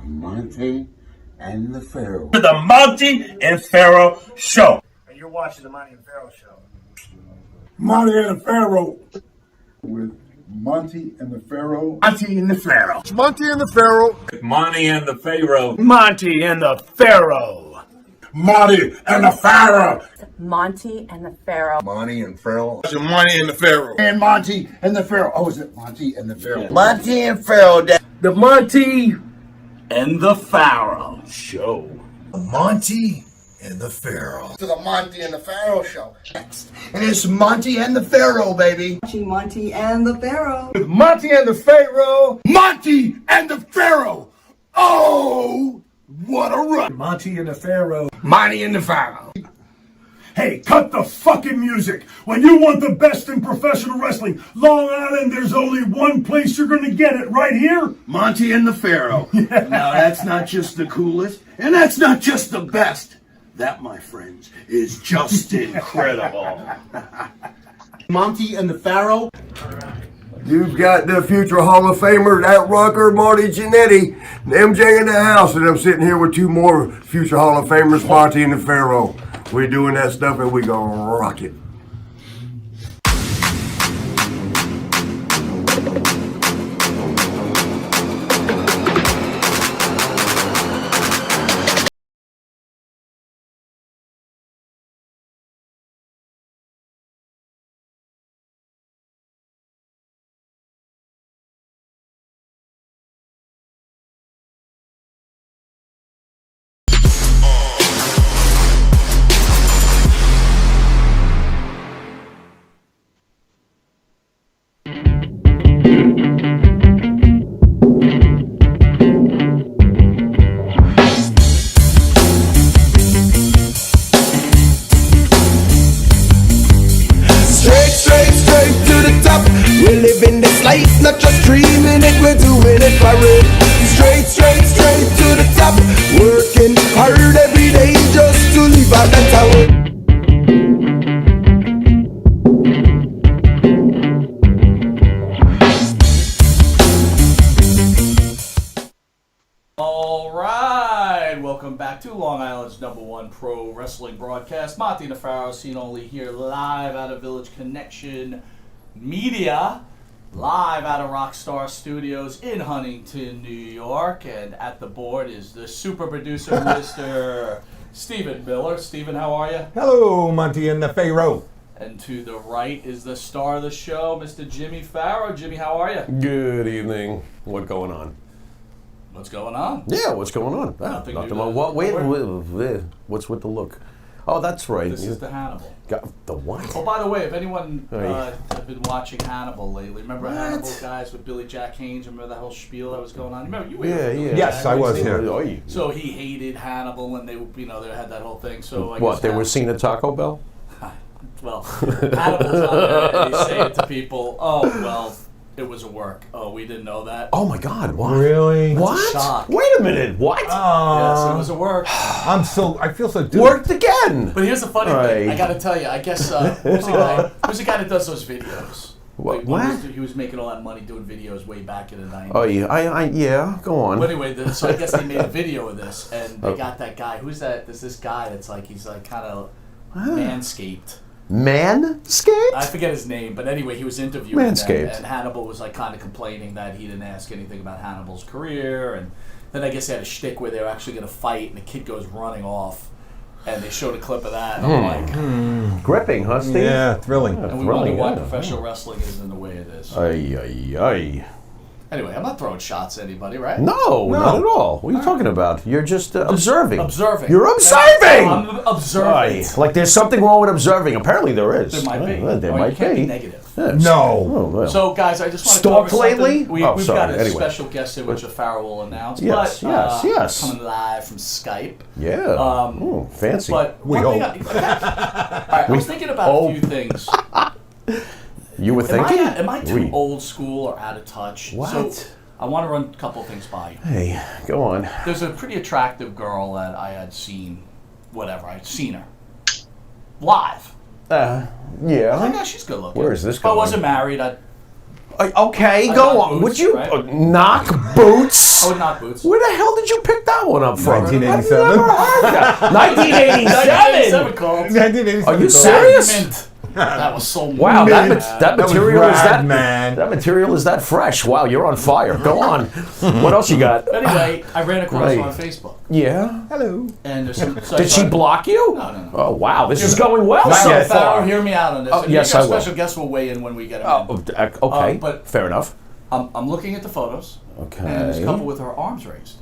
Monte and the Pharaoh. To the Monte and Pharaoh Show. And you're watching the Monte and Pharaoh Show. Monte and the Pharaoh. With Monte and the Pharaoh. Monte and the Pharaoh. Monte and the Pharaoh. Monte and the Pharaoh. Monte and the Pharaoh. Monte and the Pharaoh. Monte and the Pharaoh. Monte and Pharaoh. Monte and the Pharaoh. And Monte and the Pharaoh. Oh, is it Monte and the Pharaoh? Monte and Pharaoh. The Monte and the Pharaoh Show. Monte and the Pharaoh. To the Monte and the Pharaoh Show. And it's Monte and the Pharaoh, baby. Monte and the Pharaoh. With Monte and the Pharaoh. Monte and the Pharaoh. Oh, what a run. Monte and the Pharaoh. Monte and the Pharaoh. Hey, cut the fucking music. When you want the best in professional wrestling, Long Island, there's only one place you're going to get it, right here. Monte and the Pharaoh. Now that's not just the coolest, and that's not just the best. That, my friends, is just incredible. Monte and the Pharaoh. You've got the future Hall of Famer, that Rucker, Marty Jannetty, MJ in the house, and I'm sitting here with two more future Hall of Famers, Monte and the Pharaoh. We're doing that stuff and we gonna rock it. Straight to the top. We're living this life, not just dreaming it, we're doing it for real. Straight to the top. Working hard every day just to live out that tower. Welcome back to Long Island's #1 pro wrestling broadcast. Monte and the Pharaoh, seen only here live out of Village Connection Media, live out of Rockstar Studios in Huntington, New York. And at the board is the super producer, Mr. Stephen Miller. Stephen, how are you? Hello, Monte and the Pharaoh. And to the right is the star of the show, Mr. Jimmy Pharaoh. Jimmy, how are you? Good evening. What going on? What's going on? Yeah, what's going on? Nothing Nothing. new. What? Wait, what's with the look? Oh, that's right. This is the Hannibal. The what? Oh, by the way, if anyone Hey. have been watching Hannibal lately, remember Hannibal guys with Billy Jack Haynes? Remember that whole spiel that was going on? Remember you were here. Yeah. Yes, I was here. Oh, you- So he hated Hannibal, and they had that whole thing. So I What? guess They were seen at Taco Bell? well, Hannibal's on there, and he's saying to people, "Oh, well, it was a work. Oh, we didn't know that." Oh my God! What? Really? That's a What? shock. Wait a minute! What? Yes, it was a work. I feel so duped. Worked again! But here's the funny thing. Right. I got to tell you. I guess who's the guy? Who's the guy that does those videos? What? He was making all that money doing videos way back in the 90s. Oh yeah, yeah. Go on. But anyway, so I guess they made a video of this, and they got that guy. Who's that? There's this guy that's like, he's like kind of manscaped. Manscaped? I forget his name, but anyway, he was interviewing them, Manscaped. and Hannibal was like kind of complaining that he didn't ask anything about Hannibal's career, and then I guess they had a shtick where they were actually going to fight, and the kid goes running off, and they showed a clip of that, and I'm like, Gripping, huh, Steve? Yeah, thrilling. and we wonder why professional wrestling isn't the way it is. Ay. Anyway, I'm not throwing shots at anybody, right? No, not at all. What are you talking about? You're just observing. Observing. You're observing! I'm observing. Right. Like there's something wrong with observing. Apparently there is. There might be. There Or might you can't be. be negative. Yes. No. Oh, well. So, guys, I just want to Stalked cover something. lately? We've Sorry. got a Anyway. special guest in, which Pharaoh will announce. Yes, but, yes. Coming live from Skype. Yeah. Fancy. But We one hope. thing I was thinking about a few things. You were thinking? Am I too old school or out of touch? What? So, I want to run a couple things by you. Hey, go on. There's a pretty attractive girl that I had seen, I'd seen her live. Yeah. Oh, yeah, she's good looking. Where is this If I going? wasn't married, I'd Okay, I go knock on. boots, Would you right? knock boots? I would knock boots. Where the hell did you pick that one up from? 1987. I've never heard that. 1987. 1987 called. 1987. Are you serious? Mint. That was so Wow, that was material is rad, that man. That material is that fresh. Wow, you're on fire. Go on. What else you got? Anyway, I ran across her Right. on Facebook. Yeah. Hello. And there's some, so I Did she started- block you? No. Oh wow, this is going well Not so yet. far. Pharaoh, hear me out on this. Oh, And yes, your I will. special guest will weigh in when we get him Oh, in. okay, but- fair enough. I'm looking at the photos. Okay. And there's a couple with her arms raised.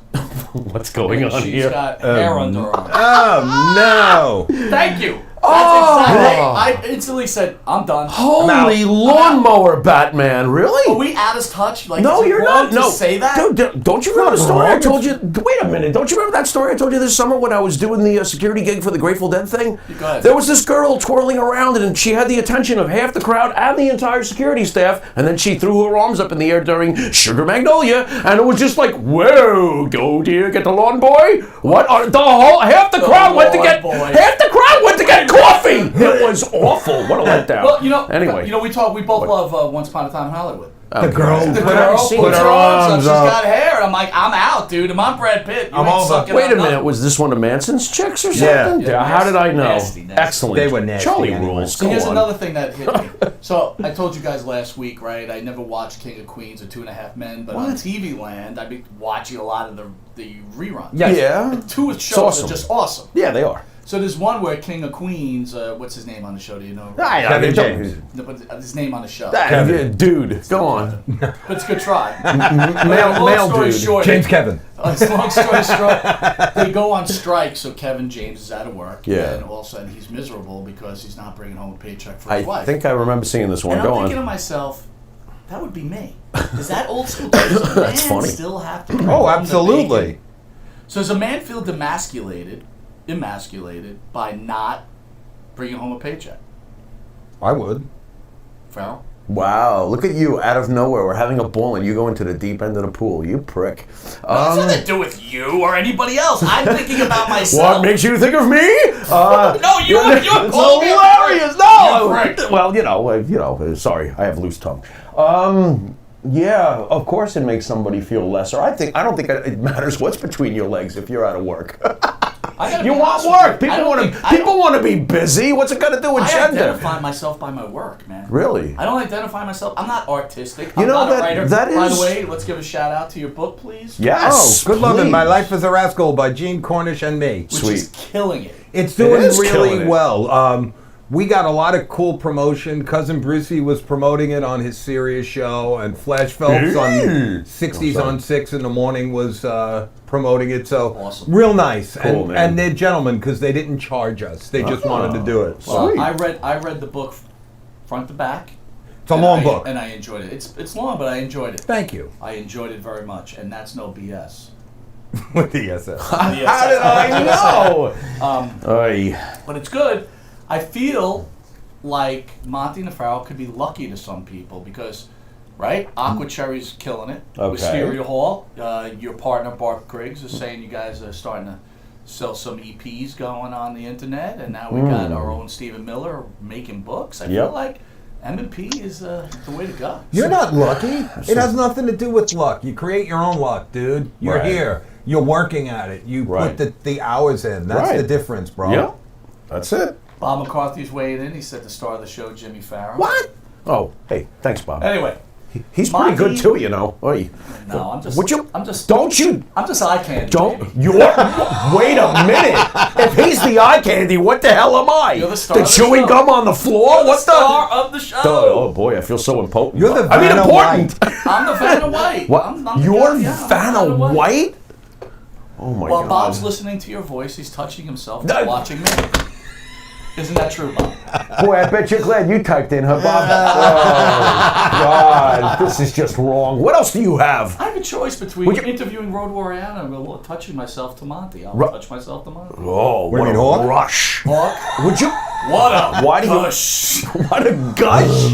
What's going And on she's here? got hair under her arms. Oh, no. Thank you. Oh! That's exactly. I instantly said, I'm done. Holy lawnmower, Batman! Really? Are we out of touch? Like, No, is it you're wrong not. to No, say that? Dude, don't you remember the story I wrong. told you? Wait a minute. Don't you remember that story I told you this summer when I was doing the security gig for the Grateful Dead thing? Go ahead. There was this girl twirling around, and she had the attention of half the crowd and the entire security staff. And then she threw her arms up in the air during Sugar Magnolia, and it was just like, "Whoa, go dear, get the lawn boy." What? The whole half the crowd went to lawn get boy. half the crowd went to get coffee. It was awful. What a letdown. Well, you know, Anyway. we both love Once Upon a Time in Hollywood. The girl. The What have girl you puts seen? Put her her arms up. arms She's up. got hair, and I'm like, I'm out, dude. I'm on Brad Pitt. You I'm ain't over. sucking Wait on a minute, nothing. was this one of Manson's chicks or Yeah. something? Yeah, How did I know? nasty. Excellent. They were nasty Charlie anyway. rules. So Go here's on. another thing that hit me. So I told you guys last week, right? I never watched King of Queens or 2.5 Men, but on TV Land, I've been watching a lot of the reruns. Yes. Yeah. Two shows awesome. are just awesome. Yeah, they are. So there's one where King of Queens, what's his name on the show? Do you know? Kevin James. No, but his name on the show. Dude, go on. But it's a good try. Male Long story dude. short, James Kevin. long story short, they go on strike, so Kevin James is out of work. Yeah. And all of a sudden he's miserable because he's not bringing home a paycheck for I his wife. think I remember seeing this one. And I'm Go thinking to on. myself, that would be me. Is that old school? Does a That's man funny. still have to bring Oh, home the absolutely. bacon? So does a man feel emasculated by not bringing home a paycheck? I would. Pharaoh? Wow, look at you out of nowhere. We're having a ball and you go into the deep end of the pool. You prick. What's that to do with you or anybody else? I'm thinking about myself. What makes you think of me? No, you're It's calling me a hilarious. prick. No, You're a prick. well, sorry, I have loose tongue. Yeah, of course it makes somebody feel lesser. I don't think it matters what's between your legs if you're out of work. I gotta You be want honest with work. you. I People don't want think- to. People want to be busy. What's it got to do with I gender? identify myself by my work, man. Really? I don't identify myself. I'm not artistic. You I'm know not that- a writer. that By is- the way, let's give a shout out to your book, please. Yes. Oh, good loving. My please. Life as a Rascal by Gene Cornish and me. Which is killing it. It's doing is killing really it. well. We got a lot of cool promotion. Cousin Brucey was promoting it on his Sirius show, and Flash Phelps on 60s on 6 in the morning was promoting it. So Awesome. real nice. Cool, and, man. and they're gentlemen because they didn't charge us. They just wanted to do it. Well, Sweet. I read the book front to back. It's a long book. And I enjoyed it. It's long, but I enjoyed it. Thank you. I enjoyed it very much, and that's no BS. With the SS. How did I know? Oy. But it's good. I feel like Monte and the Pharaoh could be lucky to some people because, right? Aqua Cherry's killing it. With Okay. Stereo Hall. Your partner, Bart Griggs, is saying you guys are starting to sell some EPs going on the internet, and now we got our own Stephen Miller making books. I Yep. feel like M&P is the way to go. You're not lucky. It has nothing to do with luck. You create your own luck, dude. You're Right. here. You're working at it. You Right. put the hours in. That's Right. the difference, bro. Yeah, that's it. Bob McCarthy's weighed in. He said the star of the show, Jimmy Farrow. What? Oh, hey, thanks, Bob. Anyway, He's pretty Monte- good too, you know. Oy. no, I'm just. Would you? I'm just. Don't you? I'm just eye candy. Don't. baby. You're. Wait a minute. If he's the eye candy, what the hell am I? You're the star of the chewing show. gum on the floor? The What star of the show. Oh boy, I feel so impotent. You're the I mean, Vanna important. I'm the Vanna White. What? I'm the You're guy, yeah, I'm Vanna White? Oh my While God. Bob's listening to your voice, he's touching himself No. and watching me. Isn't that true, Bob? Boy, I bet you're glad you typed in, huh, Bob? Oh, God. This is just wrong. What else do you have? I have a choice between Would you- interviewing Road Warrior and touching myself to Monty. I'll Ru- touch myself to Monty. Oh, What do what you a mean, Hawk? rush. Hawk. Would you? What a Why do you? gush. What a gush.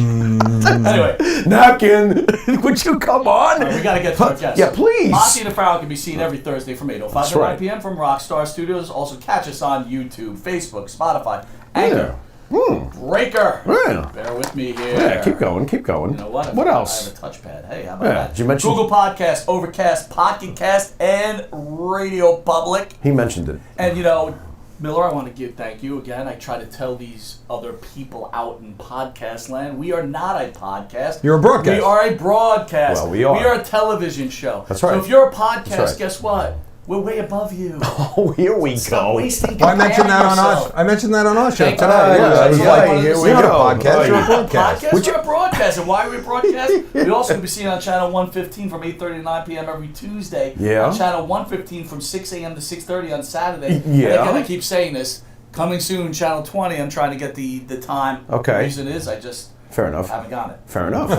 Anyway, Napkin. Would you come on? we got to get to our guests. Yeah, please. Monty and the Pharaoh can be seen every Thursday from 8:05 to 9 right. p.m. from Rockstar Studios. Also catch us on YouTube, Facebook, Spotify, Anchor. Breaker. Yeah. Bear with me here. Yeah, keep going, keep going. You know what? What I else? have a touchpad. Hey, how about Yeah, that? did you mention- Google Podcast, Overcast, Pocket Cast, and Radio Public. He mentioned it. And you know, Miller, I want to thank you again. I try to tell these other people out in podcast land, we are not a podcast. You're a broadcast. We are a broadcast. Well, we are. We are a television show. That's right. So if you're a podcast, That's right. guess what? We're way above you. Oh, here we Stop go. wasting Well, I mentioned that on yourself. our. I mentioned that on our show Thank today. God. Yeah, I was Yeah, like, here we you're not a go. podcast. You're a Yeah. broadcast. Podcast, we're a broadcast. And why are we a broadcast? We also can be seen on channel 115 from 8:30 to 9 p.m. every Tuesday. Yeah. On channel 115 from 6 a.m. to 6:30 on Saturday. Yeah. And again, I keep saying this. Coming soon, channel 20. I'm trying to get the time. Okay. The reason is I just Fair enough. haven't got it. Fair enough.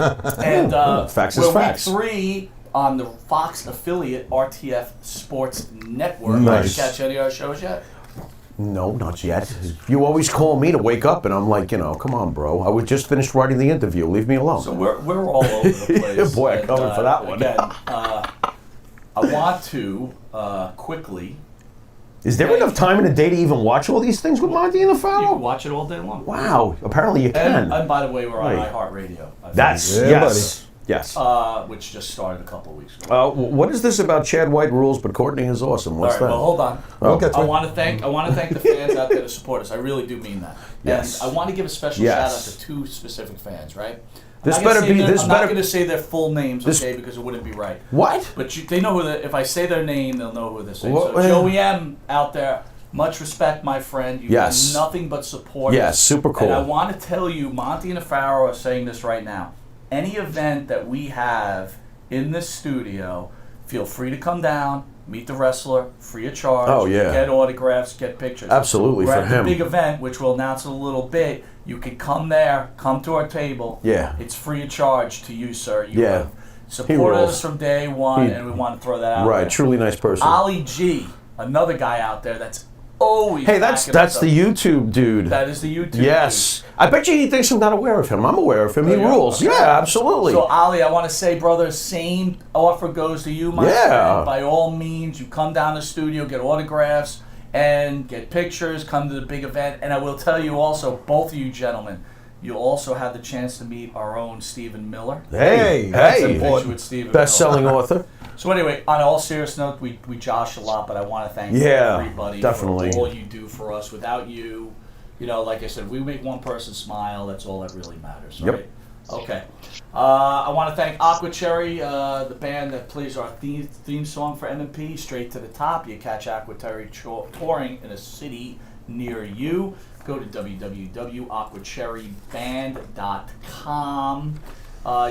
And Facts we're is facts. week 3 on the Fox affiliate RTF Sports Network. Nice. Did you catch any of our shows yet? No, not yet. You always call me to wake up, and I'm like, come on, bro. I was just finished writing the interview. Leave me alone. So we're all over the place. Boy, I'm And, coming for that one. Again, I want to quickly. Is there enough time in a day to even watch all these things with Monte and the You Pharaoh? can watch it all day long. Wow. Apparently you can. And by the way, we're on Right. iHeartRadio. That's Yeah, yes, yes. Which just started a couple of weeks ago. What is this about Chad White rules, but Courtney is awesome? All What's right, that? well, hold on. Oh. Okay. I want to thank the fans out there to support us. I really do mean that. Yes. And I want to give a special Yes. shout out to 2 specific fans, right? This I'm not gonna better say be- their- this I'm better- not going to say their full names, this- okay, because it wouldn't be right. What? But they know who. If I say their name, they'll know who they're saying. What- So Joey M out there. Much respect, my friend. You've Yes. done nothing but support. Yes, us. super cool. And I want to tell you, Monte and the Pharaoh are saying this right now. Any event that we have in this studio, feel free to come down, meet the wrestler, free of charge. Oh, yeah. Get autographs, get pictures. Absolutely, We're for at him. the big event, which we'll announce in a little bit. You can come there, come to our table. Yeah. It's free of charge to you, sir. You Yeah. have supported rules. us from day one, He- and we want to throw that out Right, there. truly nice person. Ollie G, another guy out there that's always Hey, that's backing us the up. YouTube dude. That is the YouTube Yes. I bet you he thinks I'm not aware of him. I'm aware of him. He Oh, yeah? rules. Okay. Yeah, absolutely. So, Ali, I want to say, brother, same offer goes to you, my Yeah. friend. By all means, you come down to the studio, get autographs, and get pictures, come to the big event. And I will tell you also, both of you gentlemen, you'll also have the chance to meet our own Stephen Miller. Hey, That's a hey. picture with Stephen Best-selling Miller. author. So anyway, on all serious note, we josh a lot, but I want to thank Yeah, everybody definitely. for all you do for us. Without you, like I said, we make one person smile. That's all that really matters. Yep. Right? Okay. I want to thank Aqua Cherry, the band that plays our theme song for M&P, Straight to the Top. You catch Aqua Cherry touring in a city near you. Go to www.aquacherryband.com.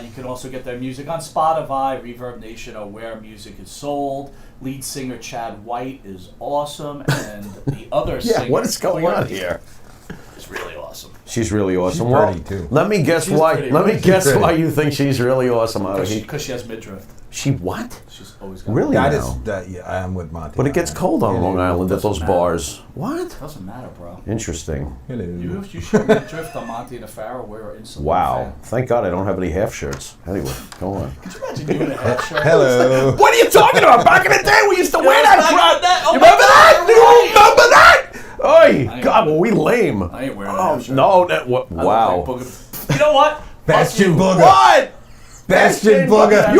You can also get their music on Spotify, Reverb Nation, or where music is sold. Lead singer Chad White is awesome, and the other singer, What is going on Courtney, here? is really awesome. She's really awesome. She's pretty, too. Let me guess She's why. pretty, Let me right? guess She's why pretty. you think she's really awesome. Because she has midriff. She what? She's always got Really? That now? is, that, yeah, I am with Monte. But it gets cold on It Long is. Island at those Doesn't matter. bars. What? Doesn't matter, bro. Interesting. It is. You show midriff on Monte and the Pharaoh, we're instantly Wow. Thank God I don't have any half shirts. Anyway, go on. Could you imagine you in a half shirt? Hello. What are you talking about? Back in the day, we used to wear that crap. Oh You my remember that? God, Do you're you remember that? Oy, ain't God, were we lame? I ain't wearing a Oh, half shirt. no. That, what, I look wow. like Booger. You know what? Bastion Fuck you. Booger. What? Bastion Booger.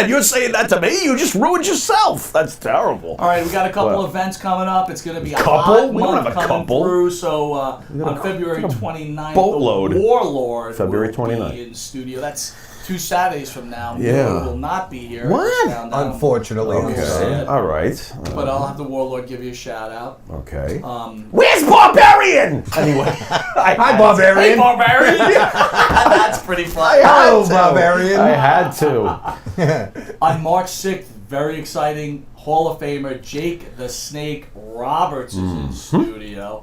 You're saying that to me? You just ruined yourself. That's terrible. All right, we got a couple What? events coming up. It's going to be a Couple? hot We don't month have a coming couple. through. So on got a- February we got a 29th, boatload. the Warlord February will 29th. be in studio. That's 2 Saturdays from now. Yeah. Miller will not be here. What? Just found out. Unfortunately. Okay. Okay. All right. But I'll have the Warlord give you a shout out. Okay. Um, Where's Barbarian? Anyway. Hi, Barbarian. Hey, Barbarian! That's pretty fun. Hello, Barbarian. I had to. On March 6th, very exciting, Hall of Famer Jake the Snake Roberts is in studio.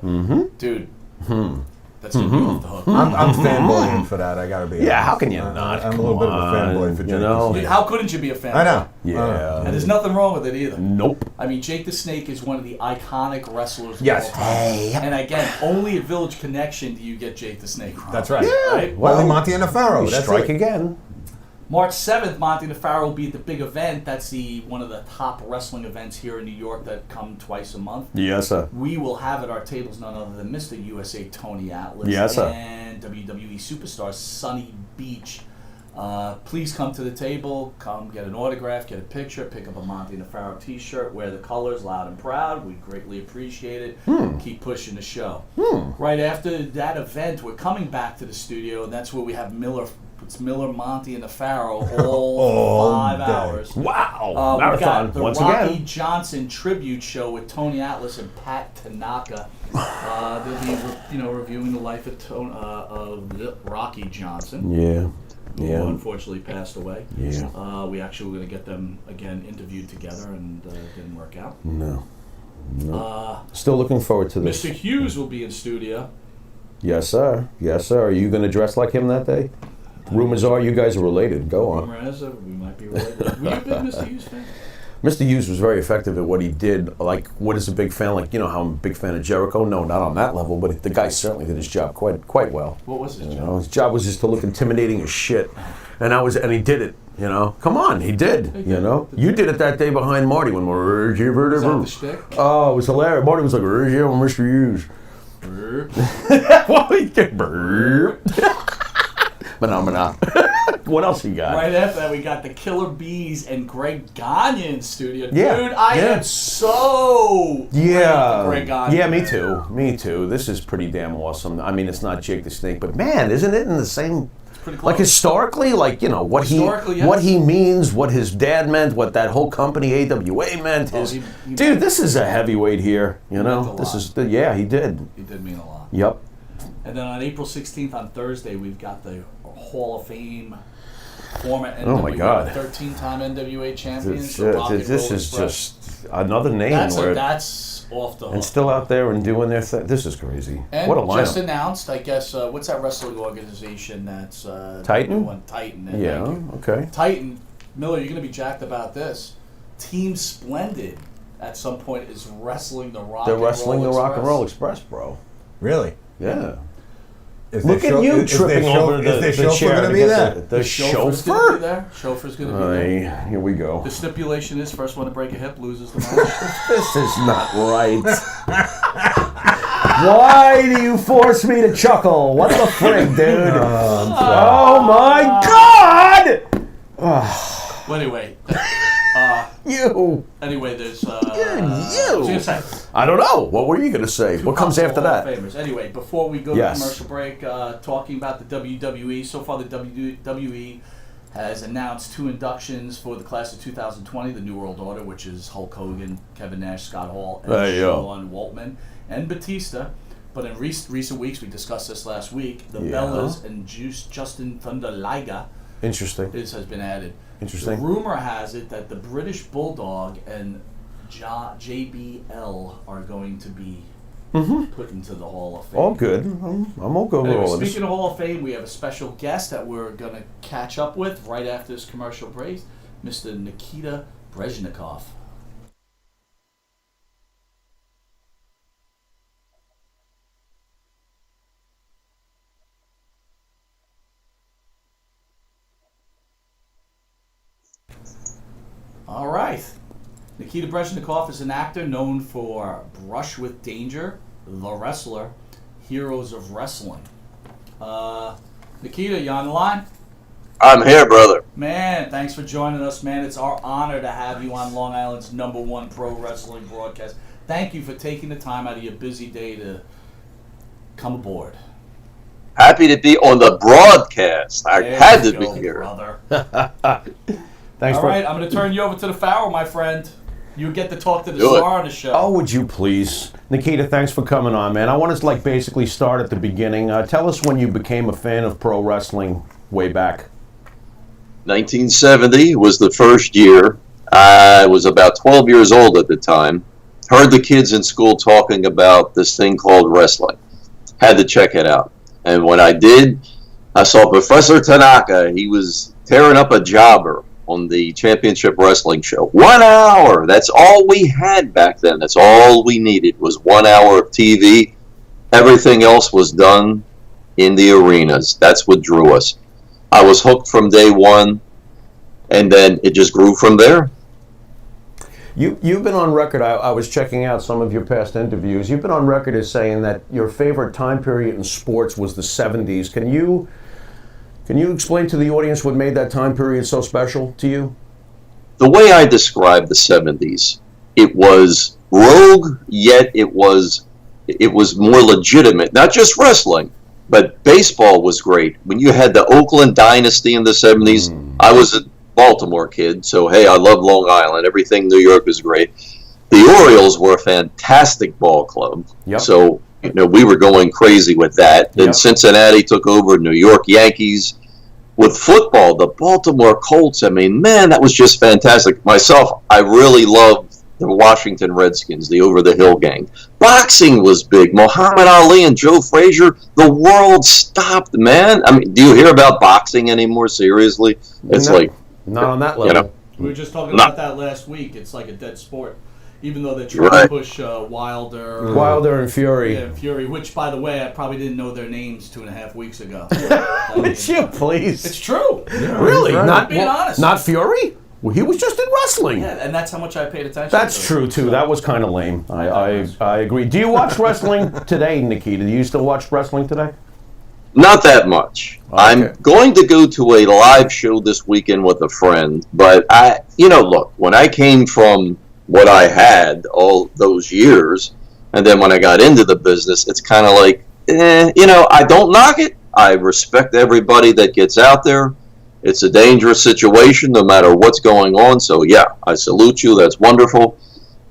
Dude, that's going to be off the hook. I'm fanboying for that. I gotta be. Yeah, honest. how can you not? I'm a little bit of a Come fanboy on, for you Jake. know? the Snake. How couldn't you be a fan? I know. Yeah. And there's nothing wrong with it either. Nope. I mean, Jake the Snake is one of the iconic wrestlers of Yes. all time. And again, only at Village Connection do you get Jake the Snake. That's right. Right? Well, Monte and the Pharaoh. We That's strike it. again. March 7th, Monte and the Pharaoh will be at the big event. That's one of the top wrestling events here in New York that come twice a month. Yes, sir. We will have at our tables none other than Mr. USA Tony Atlas Yes, sir. and WWE superstar Sonny Beach. Please come to the table, come get an autograph, get a picture, pick up a Monte and the Pharaoh t-shirt, wear the colors loud and proud. We greatly appreciate it. Keep pushing the show. Right after that event, we're coming back to the studio, and that's where we have Miller. It's Miller, Monte, and the Pharaoh all 5 hours. Wow. We've Marathon, got the once Rocky again. Johnson tribute show with Tony Atlas and Pat Tanaka. They'll be, reviewing the life of Rocky Johnson. Yeah. Who Yeah. unfortunately passed away. Yeah. We actually were going to get them again interviewed together, and didn't work out. No. Still looking forward to this. Mr. Hughes will be in studio. Yes, sir. Yes, sir. Are you going to dress like him that day? Rumors are you guys are related. Go on. Rumor has it we might be related. Were you a big Mr. Hughes fan? Mr. Hughes was very effective at what he did. Like, what is a big fan? Like, how I'm a big fan of Jericho? No, not on that level, but the guy certainly did his job quite well. What was his job? His job was just to look intimidating as shit. And he did it, Come on, he did, You did it that day behind Marty when we're... Was that the shtick? Oh, it was hilarious. Marty was like, Mr. Hughes. What we did? Phenomena. What else you got? Right after that, we got the Killer Bees and Greg Gagne in studio. Yeah, Dude, I am so ready for Greg Gagne. Yeah, me too. Me too. This is pretty damn awesome. I mean, it's not Jake the Snake, but man, isn't it in the same... Pretty close. Like historically, what he means, what his dad meant, what that whole company AWA meant. Dude, this is a heavyweight here. He did. He did. He did mean a lot. Yep. And then on April 16th, on Thursday, we've got the Hall of Fame former NWA, Oh my God. 13-time NWA champion. This is just another name. That's off the hook. And still out there and doing their thing. This is crazy. And what a lineup. just announced, I guess, what's that wrestling organization that's... Titan? Titan. Yeah, okay. Titan. Miller, you're going to be jacked about this. Team Splendid, at some point, is wrestling the Rock and Roll Express. They're wrestling the Rock and Roll Express, bro. Really? Yeah. Look at you tripping over the chair going to be there? The chauffeur's chauffeur? going to be there. Chauffeur's going to be there. Here we go. The stipulation is first one to break a hip loses the match. This is not right. Why do you force me to chuckle? What the frick, dude? Oh my God! Well, anyway. Anyway, there's... what was I going to say? I don't know. What were you going to say? What comes after that? Famous. Anyway, before we go to commercial break, talking about the WWE. So far, the WWE has announced 2 inductions for the class of 2020, the New World Order, which is Hulk Hogan, Kevin Nash, Scott Hall, and Sean Waltman, and Batista. But in recent weeks, we discussed this last week, the Bellas and Justin Thunder Liger. Interesting. This has been added. Interesting. The rumor has it that the British Bulldog and JBL are going to be put into the Hall of Fame. All good. I'm all good with all of this. Speaking of Hall of Fame, we have a special guest that we're going to catch up with right after this commercial break, Mr. Nikita Breznikov. All right. Nikita Breznikov is an actor known for Brush with Danger, The Wrestler, Heroes of Wrestling. Nikita, you on the line? I'm here, brother. Man, thanks for joining us, man. It's our honor to have you on Long Island's #1 pro wrestling broadcast. Thank you for taking the time out of your busy day to come aboard. Happy to be on the broadcast. I had to be here. Brother. Thanks, All right, I'm going to turn you over to the Pharaoh, my friend. You get to talk to the star on the show. Oh, would you please? Nikita, thanks for coming on, man. I want to basically start at the beginning. Tell us when you became a fan of pro wrestling way back. 1970 was the first year. I was about 12 years old at the time. Heard the kids in school talking about this thing called wrestling. Had to check it out. And when I did, I saw Professor Tanaka. He was tearing up a jobber on the championship wrestling show. 1 hour. That's all we had back then. That's all we needed was 1 hour of TV. Everything else was done in the arenas. That's what drew us. I was hooked from day one. and then it just grew from there. You've been on record, I was checking out some of your past interviews, you've been on record as saying that your favorite time period in sports was the 70s. Can you explain to the audience what made that time period so special to you? The way I describe the 70s, it was rogue, yet it was more legitimate. Not just wrestling, but baseball was great. When you had the Oakland dynasty in the 70s, I was a Baltimore kid, so hey, I love Long Island. Everything New York was great. The Orioles were a fantastic ball club, so we were going crazy with that. Then Cincinnati took over, New York Yankees. With football, the Baltimore Colts, I mean, man, that was just fantastic. Myself, I really loved the Washington Redskins, the over-the-hill gang. Boxing was big. Muhammad Ali and Joe Frazier, the world stopped, man. I mean, do you hear about boxing anymore, seriously? It's not on that level. We were just talking about that last week. It's like a dead sport. Even though they're trying to push Wilder and Fury. Yeah, Fury, which, by the way, I probably didn't know their names 2.5 weeks ago. Would you please? It's true. Yeah, really? Not being honest. Not Fury? Well, he was just in wrestling. Yeah, and that's how much I paid attention That's to true, too. That was kind of lame. I agree. Do you watch wrestling today, Nikita? Do you still watch wrestling today? Not that much. Okay. I'm going to go to a live show this weekend with a friend, but look, when I came from what I had all those years, and then when I got into the business, it's kind of like, I don't knock it. I respect everybody that gets out there. It's a dangerous situation no matter what's going on, so yeah, I salute you. That's wonderful.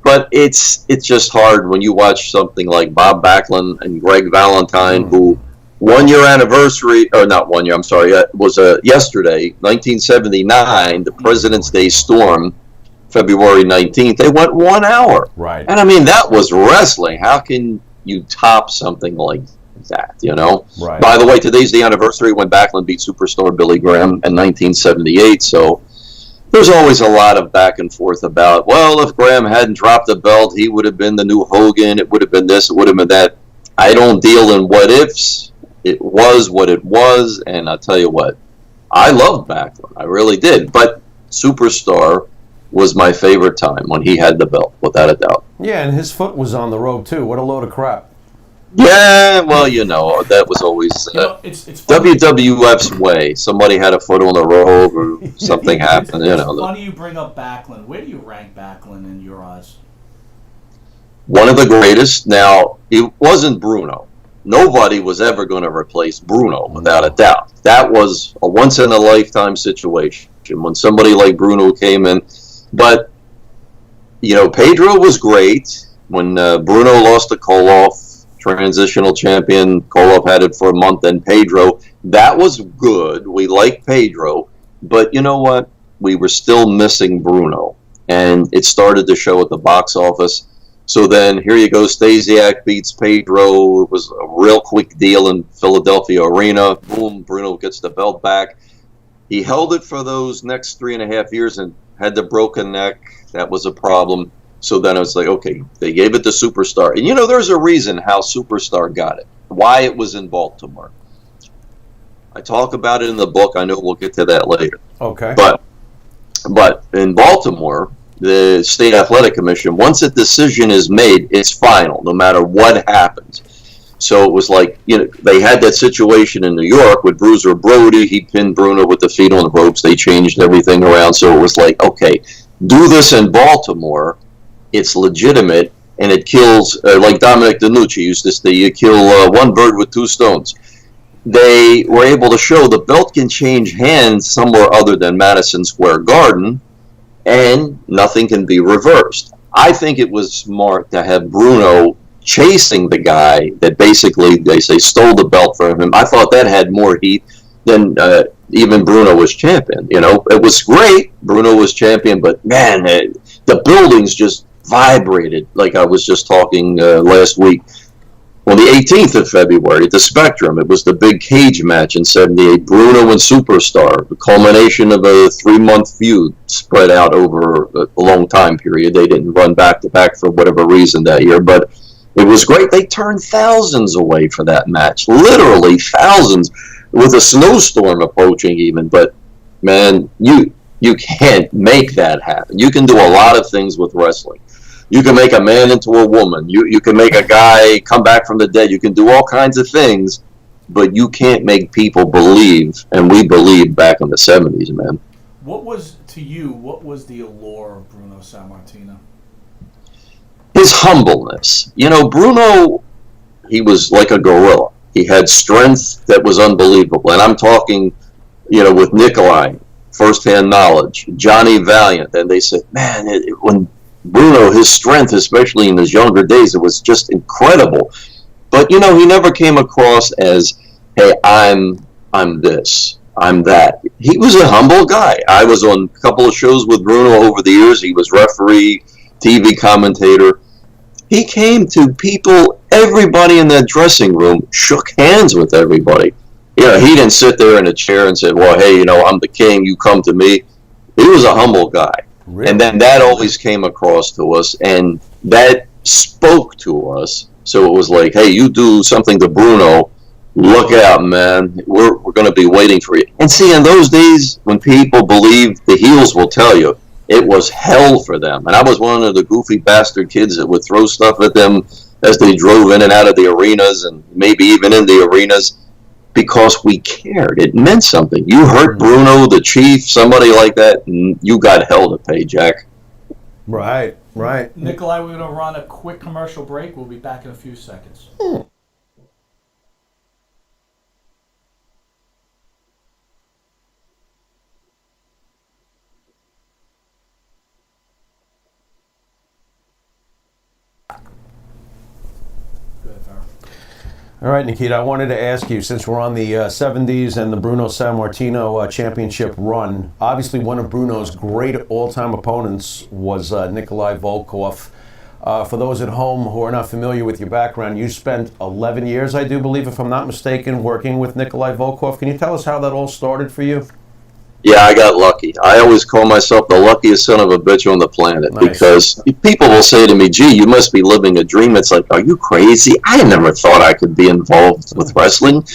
But it's just hard when you watch something like Bob Backlund and Greg Valentine, who 1 year anniversary, or not 1 year, I'm sorry, it was yesterday, 1979, the President's Day Storm, February 19th, they went 1 hour. Right. And I mean, that was wrestling. How can you top something like that, Right. By the way, today's the anniversary when Backlund beat superstar Billy Graham in 1978, so there's always a lot of back and forth about, well, if Graham hadn't dropped the belt, he would have been the new Hogan, it would have been this, it would have been that. I don't deal in what-ifs. It was what it was, and I'll tell you what, I loved Backlund. I really did, but Superstar was my favorite time when he had the belt, without a doubt. Yeah, and his foot was on the rope, too. What a load of crap. Yeah, well, that was always it's WWF's way. Somebody had a foot on the rope or something happened. It's funny you bring up Backlund. Where do you rank Backlund in your eyes? One of the greatest. Now, it wasn't Bruno. Nobody was ever going to replace Bruno, without a doubt. That was a once-in-a-lifetime situation when somebody like Bruno came in. But, Pedro was great. When Bruno lost to Koloff, transitional champion, Koloff had it for a month, and Pedro, that was good. We liked Pedro. But you know what? We were still missing Bruno. And it started to show at the box office. So then, here you go, Stasiak beats Pedro. It was a real quick deal in Philadelphia Arena. Boom, Bruno gets the belt back. He held it for those next 3.5 years and had the broken neck. That was a problem. So then I was like, okay, they gave it to Superstar. And there's a reason how Superstar got it, why it was in Baltimore. I talk about it in the book. I know we'll get to that later. Okay. But in Baltimore, the State Athletic Commission, once a decision is made, it's final, no matter what happens. So it was like, they had that situation in New York with Bruiser Brody. He pinned Bruno with the feet on the ropes. They changed everything around. So it was like, okay, do this in Baltimore. It's legitimate, and it kills, like Dominic DeNucci used to say, you kill one bird with two stones. They were able to show the belt can change hands somewhere other than Madison Square Garden, and nothing can be reversed. I think it was smart to have Bruno chasing the guy that basically, they say, stole the belt from him. I thought that had more heat than even Bruno was champion. It was great. Bruno was champion, but man, the buildings just vibrated, like I was just talking last week. On the 18th of February at the Spectrum, it was the big cage match in 78, Bruno and Superstar, the culmination of a 3-month feud spread out over a long time period. They didn't run back-to-back for whatever reason that year, but it was great. They turned thousands away for that match, literally thousands, with a snowstorm approaching even. But, man, You can't make that happen. You can do a lot of things with wrestling. You can make a man into a woman. You can make a guy come back from the dead. You can do all kinds of things, but you can't make people believe, and we believed back in the 70s, man. What was the allure of Bruno Sammartino? His humbleness. You know, Bruno, he was like a gorilla. He had strength that was unbelievable. And I'm talking, you know, with Nikolai, firsthand knowledge, Johnny Valiant. And they said, man, when Bruno, his strength, especially in his younger days, it was just incredible. But, you know, he never came across as, hey, I'm this, I'm that. He was a humble guy. I was on a couple of shows with Bruno over the years. He was referee, TV commentator. He came to people, everybody in that dressing room, shook hands with everybody. You know, he didn't sit there in a chair and said, well, hey, you know, I'm the king, you come to me. He was a humble guy. Really? And then that always came across to us, and that spoke to us. So it was like, hey, you do something to Bruno, look out, man. We're going to be waiting for you. And see, in those days, when people believe, the heels will tell you, it was hell for them. And I was one of the goofy bastard kids that would throw stuff at them as they drove in and out of the arenas, and maybe even in the arenas, because we cared. It meant something. You hurt Bruno, the Chief, somebody like that, and you got hell to pay, Jack. Right. Nikolai, we're going to run a quick commercial break. We'll be back in a few seconds. All right, Nikita, I wanted to ask you, since we're on the 70s and the Bruno Sammartino championship run, obviously one of Bruno's great all-time opponents was Nikolai Volkov. For those at home who are not familiar with your background, you spent 11 years, I do believe, if I'm not mistaken, working with Nikolai Volkov. Can you tell us how that all started for you? Yeah, I got lucky. I always call myself the luckiest son of a bitch on the planet. Nice. Because people will say to me, gee, you must be living a dream. It's like, are you crazy? I never thought I could be involved with wrestling.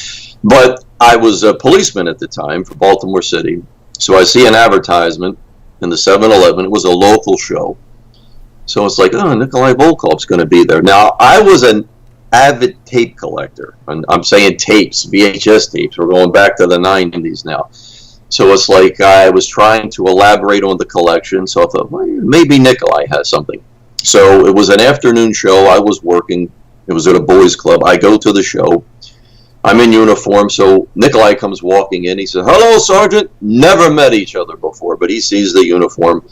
But I was a policeman at the time for Baltimore City. So I see an advertisement in the 7-Eleven. It was a local show. So it's like, oh, Nikolai Volkov's going to be there. Now, I was an avid tape collector. And I'm saying tapes, VHS tapes. We're going back to the 90s now. So it's like I was trying to elaborate on the collection, so I thought, well, maybe Nikolai has something. So it was an afternoon show. I was working. It was at a boys' club. I go to the show. I'm in uniform, so Nikolai comes walking in. He says, hello, Sergeant. Never met each other before, but he sees the uniform.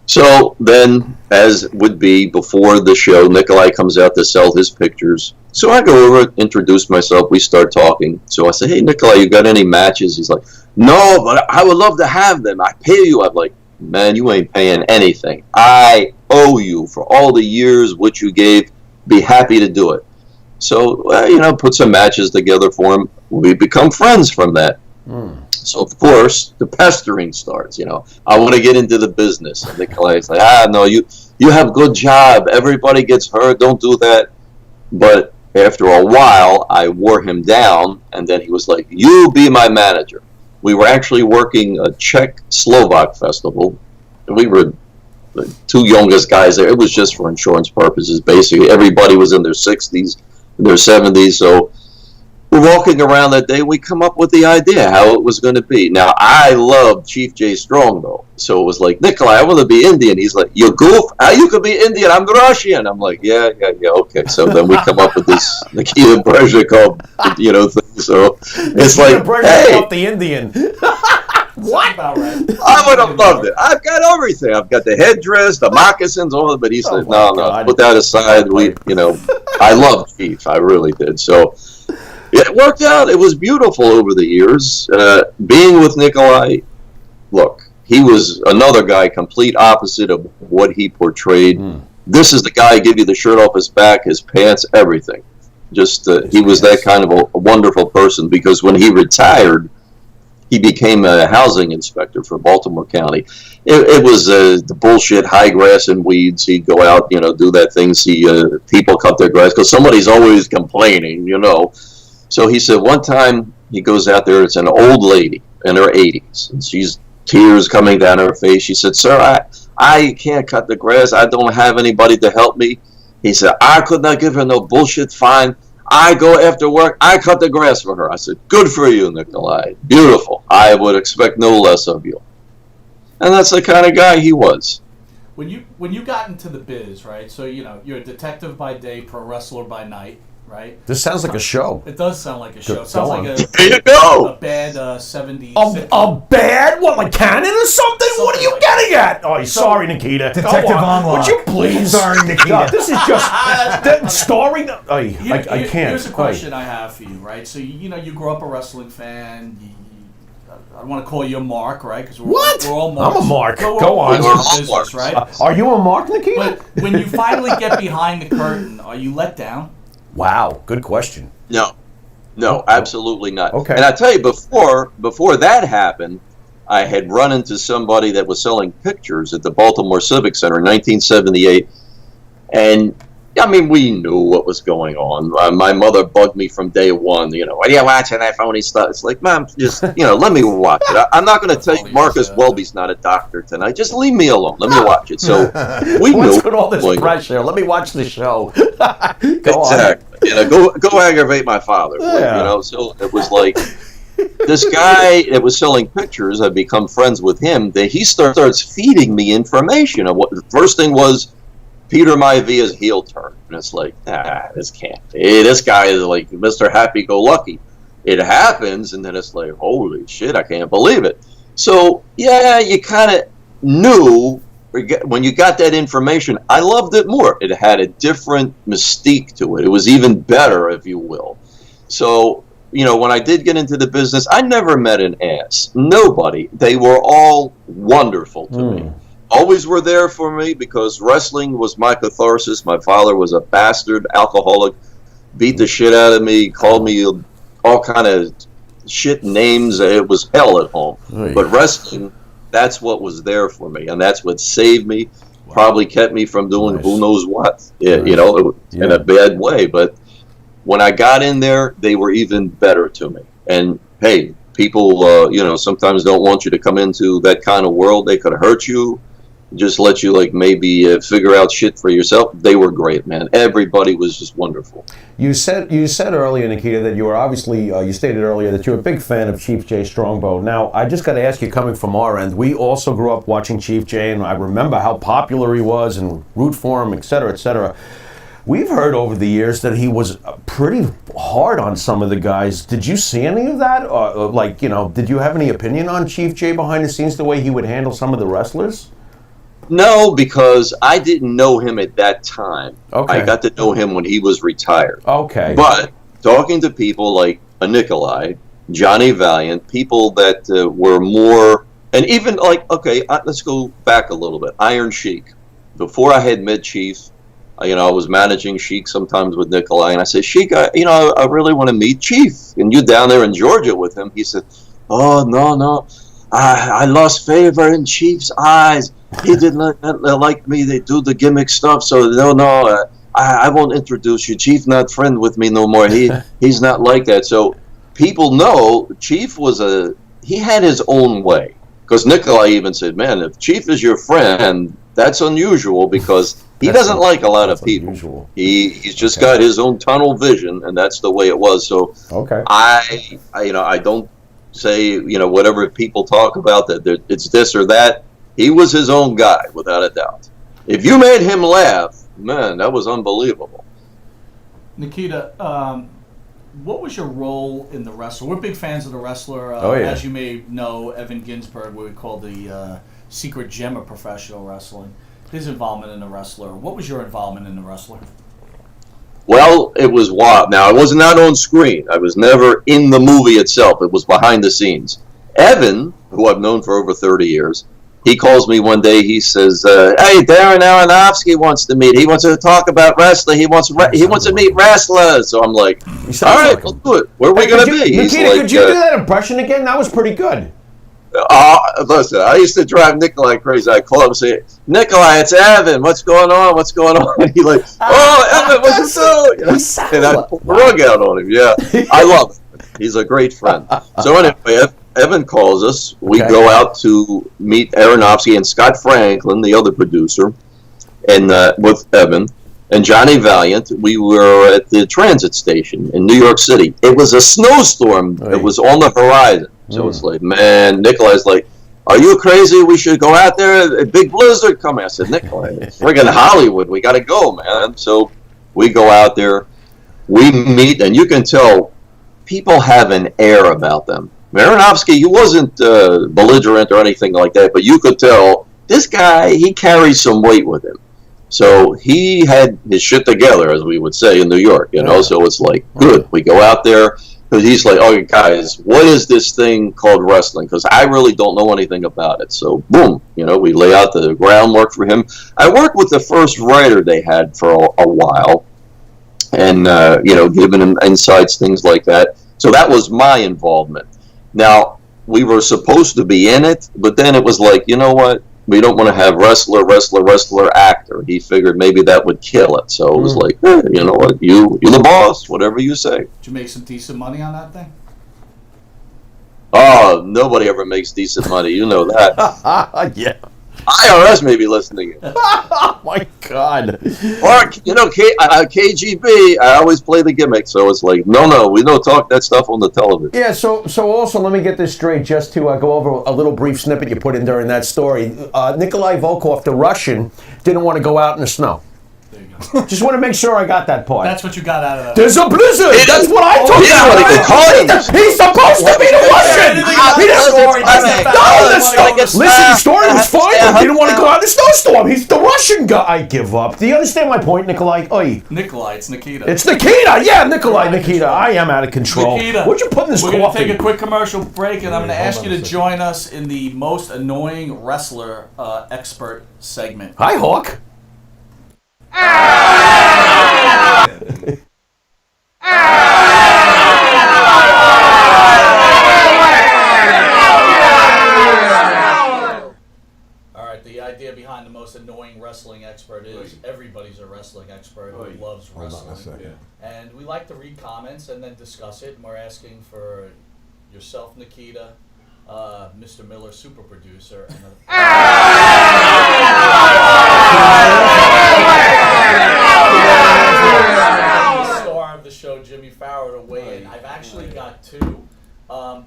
So then, as would be before the show, Nikolai comes out to sell his pictures. So I go over, introduce myself, we start talking. So I say, hey, Nikolai, you got any matches? He's like, no, but I would love to have them. I pay you. I'm like, man, you ain't paying anything. I owe you for all the years which you gave. Be happy to do it. So, you know, put some matches together for him. We become friends from that. So, of course, the pestering starts, you know. I want to get into the business. And Nikolai's like, no, you have good job. Everybody gets hurt. Don't do that. But after a while, I wore him down, and then he was like, you be my manager. We were actually working a Czech-Slovak festival. We were the two youngest guys there. It was just for insurance purposes, basically. Everybody was in their 60s, their 70s. So we're walking around that day. We come up with the idea how it was going to be. Now, I love Chief J. Strong, though. So it was like, Nikolai, I want to be Indian. He's like, you goof? How you could be Indian? I'm Russian. I'm like, yeah, okay. So then we come up with this Nikita Breznikov, you know, thing. So it's like, hey, the Indian. What? About right. I would have loved it. I've got everything. I've got the headdress, the moccasins, all of it. But he said, no, put that aside. I loved Chief. I really did. So it worked out. It was beautiful over the years. Being with Nikolai, look, he was another guy, complete opposite of what he portrayed. This is the guy give you the shirt off his back, his pants, everything. Just he was that kind of a wonderful person, because when he retired, he became a housing inspector for Baltimore County. It was the bullshit, high grass and weeds. He'd go out, you know, do that thing, see people cut their grass, because somebody's always complaining, you know. So he said one time he goes out there, it's an old lady in her 80s, and she's tears coming down her face. She said, "Sir, I can't cut the grass. I don't have anybody to help me." He said, "I could not give her no bullshit fine. I go after work. I cut the grass for her." I said, "Good for you, Nikolai. Beautiful. I would expect no less of you." And that's the kind of guy he was. When you got into the biz, right? So you're a detective by day, pro wrestler by night, right? This sounds like a show. It does sound like a show. It Go sounds on. like There you go. a bad 70s. A bad what, like Canon or something? What are you getting at? Oh, sorry, Nikita. Detective Go on. Online. Would you please? Sorry, Nikita. God, this is just that story. I can't. Here's a question I have for you, right? So you grew up a wrestling fan. I don't want to call you a mark, right? Because we're all marks. I'm a mark. We're Go all on. business, right? Are you a mark, Nikita? But when you finally get behind the curtain, are you let down? Wow, good question. No, absolutely not. Okay. And I tell you, before that happened, I had run into somebody that was selling pictures at the Baltimore Civic Center in 1978, and I mean, we knew what was going on. My mother bugged me from day one. What are you watching that phony stuff? It's like, Mom, just let me watch it. I'm not going to tell you Marcus Welby's not a doctor tonight. Just leave me alone. Let me watch it. So we knew. What's with all this pressure? Let me watch the show. Exactly. Go aggravate my father. Yeah. So it was like this guy that was selling pictures. I've become friends with him. That he starts feeding me information. And what the first thing was, Peter Maivia's heel turn. And it's like, this can't be. This guy is like Mr. Happy-Go-Lucky. It happens, and then it's like, holy shit, I can't believe it. So, yeah, you kind of knew when you got that information. I loved it more. It had a different mystique to it. It was even better, if you will. So, when I did get into the business, I never met an ass. Nobody. They were all wonderful to me. Always were there for me because wrestling was my catharsis. My father was a bastard alcoholic, beat the shit out of me, called me all kind of shit names. It was hell at home. But wrestling, that's what was there for me, and that's what saved me. Probably kept me from doing who knows what, in a bad way. But when I got in there, they were even better to me. And hey, people, sometimes don't want you to come into that kind of world. They could hurt you. Just let you maybe figure out shit for yourself. They were great, man. Everybody was just wonderful. You said earlier, Nikita, that you were obviously you stated earlier that you're a big fan of Chief Jay Strongbow. Now, I just got to ask you, coming from our end, we also grew up watching Chief Jay, and I remember how popular he was and root for him, et cetera, et cetera. We've heard over the years that he was pretty hard on some of the guys. Did you see any of that? Did you have any opinion on Chief Jay behind the scenes, the way he would handle some of the wrestlers? No, because I didn't know him at that time. Okay. I got to know him when he was retired. Okay. But talking to people like Nikolai, Johnny Valiant, people that were more, and even let's go back a little bit. Iron Sheik. Before I had met Chief, I was managing Sheik sometimes with Nikolai, and I said, Sheik, I really want to meet Chief. And you down there in Georgia with him. He said, oh, no. I lost favor in Chief's eyes. He did not like me. They do the gimmick stuff. So no, I won't introduce you. Chief not friend with me no more. He's not like that. So people know Chief he had his own way. Because Nikolai even said, man, if Chief is your friend, that's unusual because he doesn't like a lot of people. Unusual. He's just got his own tunnel vision, and that's the way it was. So I don't say whatever people talk about that it's this or that. He was his own guy, without a doubt. If you made him laugh, man, that was unbelievable. Nikita, what was your role in The Wrestler? We're big fans of The Wrestler. As you may know, Evan Ginsberg, what we call the secret gem of professional wrestling, his involvement in The Wrestler. What was your involvement in The Wrestler? Well, it was wild. Now, I was not on screen. I was never in the movie itself. It was behind the scenes. Evan, who I've known for over 30 years, he calls me one day. He says, hey, Darren Aronofsky wants to meet. He wants to talk about wrestling. He wants to meet wrestlers. So I'm like, all right, let's do it. Where are we going to be? Nikita, could you do that impression again? That was pretty good. Listen, I used to drive Nikolai crazy. I call him and say, Nikolai, it's Evan. What's going on? What's going on? And he's like, Evan, what's up? And I pull the rug out on him. Yeah, I love him. He's a great friend. So anyway, Evan calls us. We Okay. go out to meet Aronofsky and Scott Franklin, the other producer, and with Evan and Johnny Valiant. We were at the transit station in New York City. It was a snowstorm that was on the horizon. So it's like, man, Nikolai's like, are you crazy? We should go out there. A big blizzard coming. I said, Nikolai, it's friggin' Hollywood. We got to go, man. So we go out there. We meet, and you can tell people have an air about them. Aronofsky, he wasn't belligerent or anything like that, but you could tell this guy, he carries some weight with him. So he had his shit together, as we would say in New York, you know. So it's like, good. We go out there. Because he's like, oh, guys, what is this thing called wrestling? Because I really don't know anything about it. So, boom, you know, we lay out the groundwork for him. I worked with the first writer they had for a while, and, you know, giving him insights, things like that. So that was my involvement. Now, we were supposed to be in it, but then it was like, you know what? We don't want to have wrestler, actor. He figured maybe that would kill it. So it was like, you know what? You're the boss, whatever you say. Did you make some decent money on that thing? Oh, nobody ever makes decent money. You know that. Yeah. IRS may be listening. Oh, my God. Or, you know, KGB, I always play the gimmick. So it's like, no, we don't talk that stuff on the television. Yeah, so also, let me get this straight, just to go over a little brief snippet you put in during that story. Nikolai Volkov, the Russian, didn't want to go out in the snow. Just want to make sure I got that part. That's what you got out of that. There's a blizzard. That's what I took out. He's supposed to be the Russian. Listen, the story was fine, but he didn't want to go out in the snowstorm. He's the Russian guy. I give up. Do you understand my point, Nikolai? Oy. Nikolai, it's Nikita. It's Nikita. Yeah, Nikolai, Nikita. I am out of control. Nikita, what'd you put in this coffee? We're going to take a quick commercial break, and I'm going to ask you to join us in the most annoying wrestler expert segment. Hi, Hawk. Alright, the idea behind the most annoying wrestling expert is everybody's a wrestling expert who loves wrestling. And we like to read comments and then discuss it, and we're asking for yourself, Nikita, Mr. Miller, super producer, and star of the show, Jimmy Pharaoh, to weigh in. I've actually got two.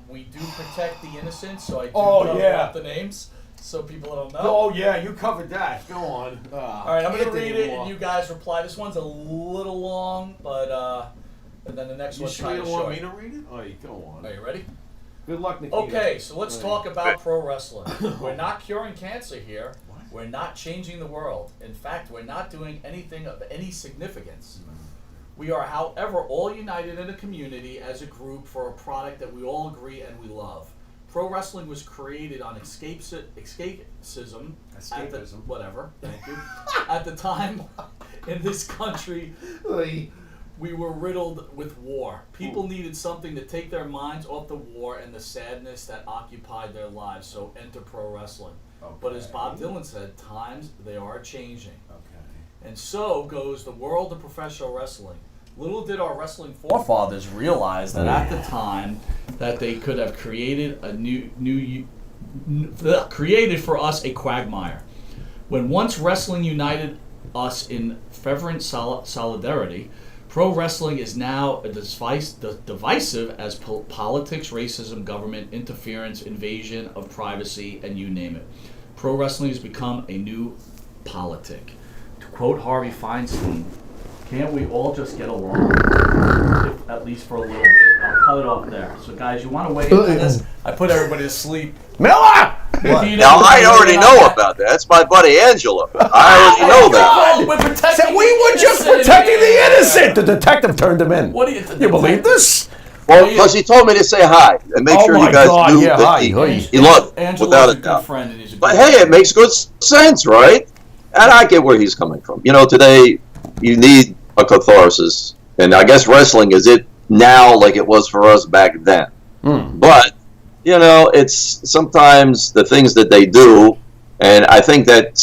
We do protect the innocent, so I do cover up the names so people don't know. Oh, yeah, you covered that. Go on. All right, I'm going to read it, and you guys reply. This one's a little long, but and then the next one's kind of short. You sure you don't want me to read it? Oh, you go on. Are you ready? Good luck, Nikita. Okay, so let's talk about pro wrestling. We're not curing cancer here. We're not changing the world. In fact, we're not doing anything of any significance. We are, however, all united in a community as a group for a product that we all agree and we love. Pro wrestling was created on escapism. Whatever, thank you. At the time in this country, we were riddled with war. People needed something to take their minds off the war and the sadness that occupied their lives, so enter pro wrestling. Okay. But as Bob Dylan said, times, they are changing. Okay. And so goes the world of professional wrestling. Little did our wrestling forefathers realize that at the time that they could have created created for us a quagmire. When once wrestling united us in fervent solidarity, pro wrestling is now divisive as politics, racism, government interference, invasion of privacy, and you name it. Pro wrestling has become a new politic. To quote Harvey Feinstein, can't we all just get along? If, at least for a little bit. I'll cut it off there. So guys, you want to weigh in on this? I put everybody to sleep. Miller! Now, I already know about that. That's my buddy Angelo. I already know that. We're protecting we were just protecting the innocent. The detective turned him in. What do you believe this? Well, because he told me to say hi and make sure you guys knew that he loved it, without a doubt. But hey, it makes good sense, right? And I get where he's coming from. You know, today you need a catharsis, and I guess wrestling is it now like it was for us back then. But you know, it's sometimes the things that they do, and I think that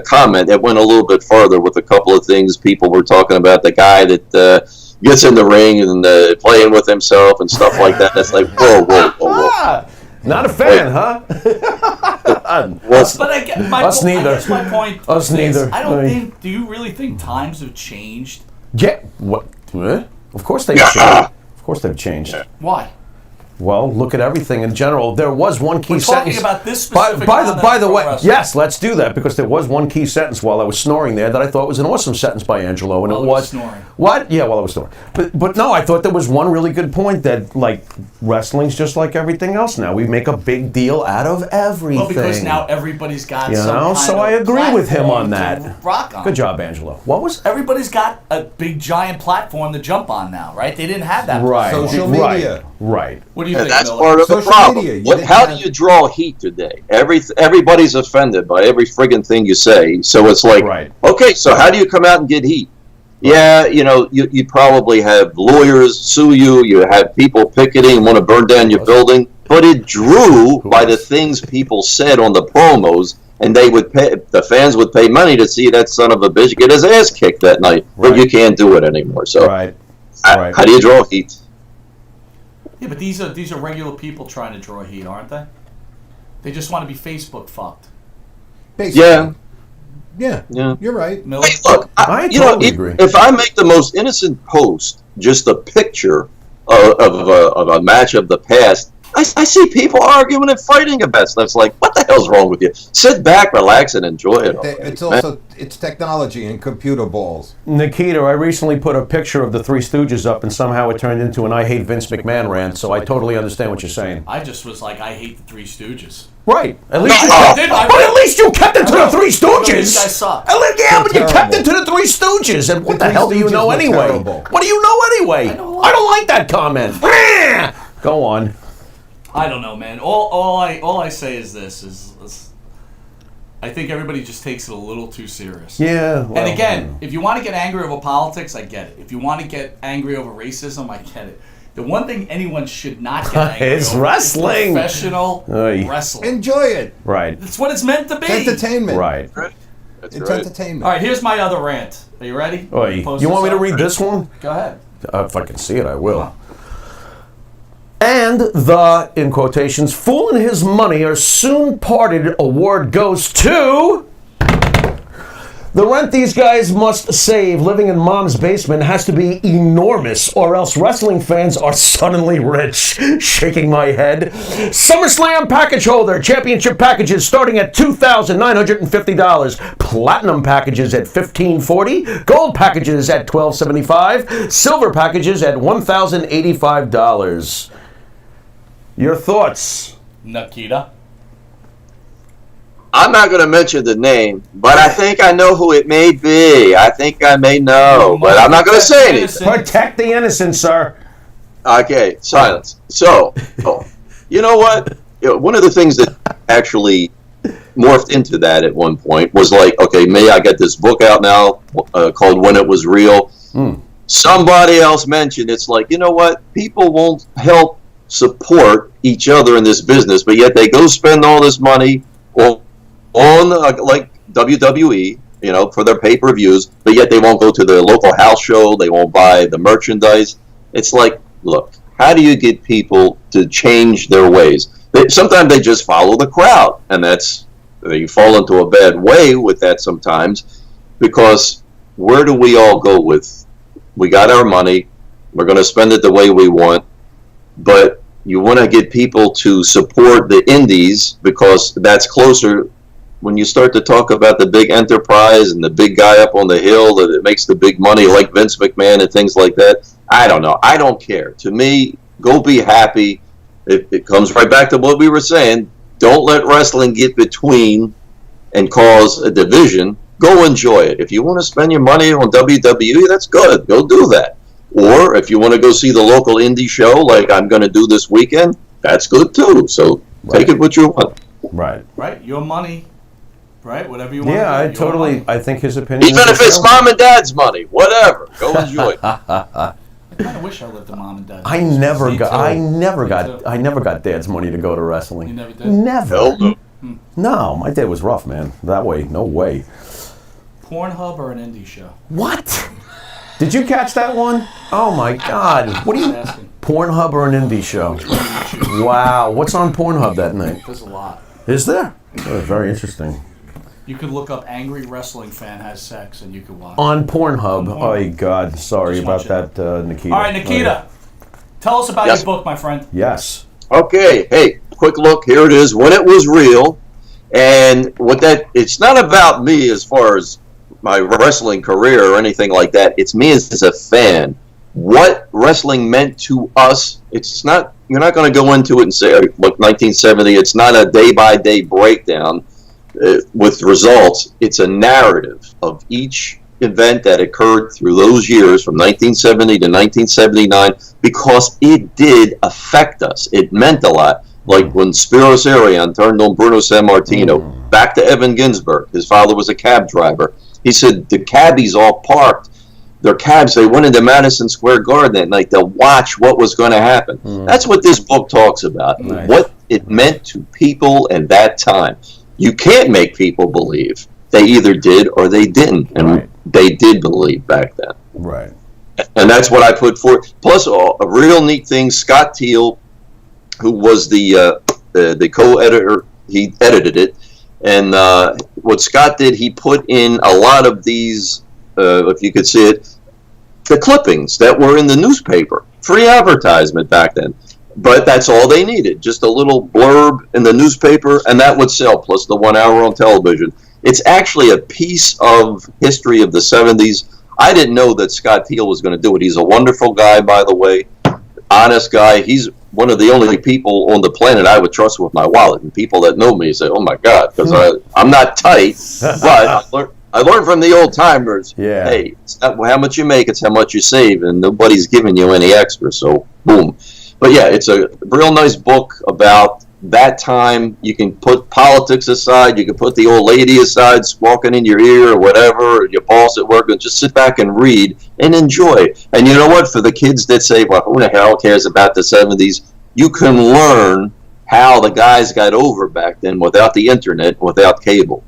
comment, it went a little bit further with a couple of things people were talking about. The guy that gets in the ring and playing with himself and stuff like that. That's like, whoa, whoa, whoa, whoa. Not a fan, huh? But I guess my point Us is, neither. I don't think. Do you really think times have changed? Yeah. What? Of course they've changed. Of course they've changed. Why? Well, look at everything in general. There was one key We're sentence. talking about this specific. By the way, yes, let's do that because there was one key sentence while I was snoring there that I thought was an awesome sentence by Angelo, and While it he was was snoring. What? Yeah, while I was snoring. But no, I thought there was one really good point that like wrestling's just like everything else now. We make a big deal out of everything. Well, because now everybody's got you some know, kind so of I agree with him on platform that. to rock on. Good job, Angelo. What was? Everybody's got a big giant platform to jump on now, right? They didn't have that. Right. Social media. Right. What do you And think? that's Miller? part of the Social problem. media. How do you draw heat today? Everybody's offended by every friggin' thing you say. So it's like, okay, so how do you come out and get heat? Yeah, you know, you probably have lawyers sue you. You have people picketing, want to burn down your building. But it drew by the things people said on the promos, and the fans would pay money to see that son of a bitch get his ass kicked that night. But you can't do it anymore. So how do you draw heat? Yeah, but these are regular people trying to draw heat, aren't they? They just want to be Facebook fucked. Basically. Yeah. Yeah, you're right. Miller? Hey, look, if I make the most innocent post, just a picture of a match of the past, I see people arguing and fighting about stuff. It's like, what the hell's wrong with you? Sit back, relax, and enjoy it. It's also it's technology and computer balls. Nikita, I recently put a picture of the Three Stooges up, and somehow it turned into an "I hate Vince McMahon" rant. So I totally understand what you're saying. I just was like, I hate the Three Stooges. Right. At least, but at least you kept it to the Three Stooges. These guys suck. Yeah, but you kept it to the Three Stooges. And what the hell do you know anyway? What do you know anyway? I don't like that comment. Go on. I don't know, man. All I say is this: I think everybody just takes it a little too serious. Yeah. Well, and again, if you want to get angry over politics, I get it. If you want to get angry over racism, I get it. The one thing anyone should not get angry It's over wrestling. is professional wrestling. Enjoy it. Right. That's what it's meant to be. It's entertainment. Right. It's entertainment. All right, here's my other rant. Are you ready? You want me to read this one? Go ahead. If I can see it, I will. And the, in quotations, fool and his money are soon parted award goes to... The rent these guys must save living in mom's basement has to be enormous, or else wrestling fans are suddenly rich. Shaking my head. SummerSlam package holder. Championship packages starting at $2,950. Platinum packages at $1,540. Gold packages at $1,275. Silver packages at $1,085. Your thoughts? Nikita? I'm not going to mention the name, but I think I know who it may be. I think I may know, but I'm not going to say anything. Protect the innocent, sir. Okay, silence. So, you know what? One of the things that actually morphed into that at one point was like, okay, I got this book out now called When It Was Real. Somebody else mentioned it's like, you know what? People won't help support each other in this business, but yet they go spend all this money on like WWE, you know, for their pay-per-views, but yet they won't go to the local house show, they won't buy the merchandise. It's like, look, how do you get people to change their ways? Sometimes they just follow the crowd, and you fall into a bad way with that sometimes, because where do we all go with, we got our money, we're going to spend it the way we want, but you want to get people to support the indies because that's closer. When you start to talk about the big enterprise and the big guy up on the hill that makes the big money like Vince McMahon and things like that, I don't know. I don't care. To me, go be happy. It comes right back to what we were saying. Don't let wrestling get between and cause a division. Go enjoy it. If you want to spend your money on WWE, that's good. Go do that. Or if you want to go see the local indie show like I'm going to do this weekend, that's good too. So take it what you want. Right. Right. Your money. Right. Whatever you want. Yeah, I totally. I think his opinion. Even if it's mom and dad's money, whatever. Go enjoy it. I kind of wish I lived the mom and dad. I never got dad's money to go to wrestling. You never did? Never. No, my dad was rough, man. That way, no way. Pornhub or an indie show? What? Did you catch that one? Oh my God! What are you? Pornhub or an indie show? Wow. What's on Pornhub that night? There's a lot. Is there? Oh, very interesting. You could look up "angry wrestling fan has sex" and you could watch. On Pornhub. Oh God, sorry about that, Nikita. All right, Nikita, tell us about your book, my friend. Yes. Okay, hey, quick look. Here it is. When it was real, and it's not about me as far as my wrestling career or anything like that. It's me as a fan. What wrestling meant to us. It's not. You're not going to go into it and say, look, 1970. It's not a day-by-day breakdown with results. It's a narrative of each event that occurred through those years from 1970 to 1979 because it did affect us. It meant a lot. Like when Spiros Arion turned on Bruno Sammartino, back to Evan Ginsberg. His father was a cab driver. He said the cabbies all parked their cabs. They went into Madison Square Garden that night to watch what was going to happen. That's what this book talks about. Nice. What it meant to people in that time. You can't make people believe. They either did or they didn't. And they did believe back then. Right. And that's what I put forth. Plus, a real neat thing, Scott Teal, who was the co-editor, he edited it. And what Scott did, he put in a lot of these, if you could see it, the clippings that were in the newspaper. Free advertisement back then. But that's all they needed. Just a little blurb in the newspaper, and that would sell, plus the 1 hour on television. It's actually a piece of history of the 70s. I didn't know that Scott Teal was going to do it. He's a wonderful guy, by the way. Honest guy. He's one of the only people on the planet I would trust with my wallet. And people that know me say, oh, my God, because I'm not tight. But I learned from the old timers, hey, it's not how much you make, it's how much you save. And nobody's giving you any extra. So, boom. But, yeah, it's a real nice book about that time. You can put politics aside. You can put the old lady aside, squawking in your ear or whatever, or your boss at work, and just sit back and read and enjoy. And you know what? For the kids that say, well, who the hell cares about the 70s? You can learn how the guys got over back then without the internet, without cable.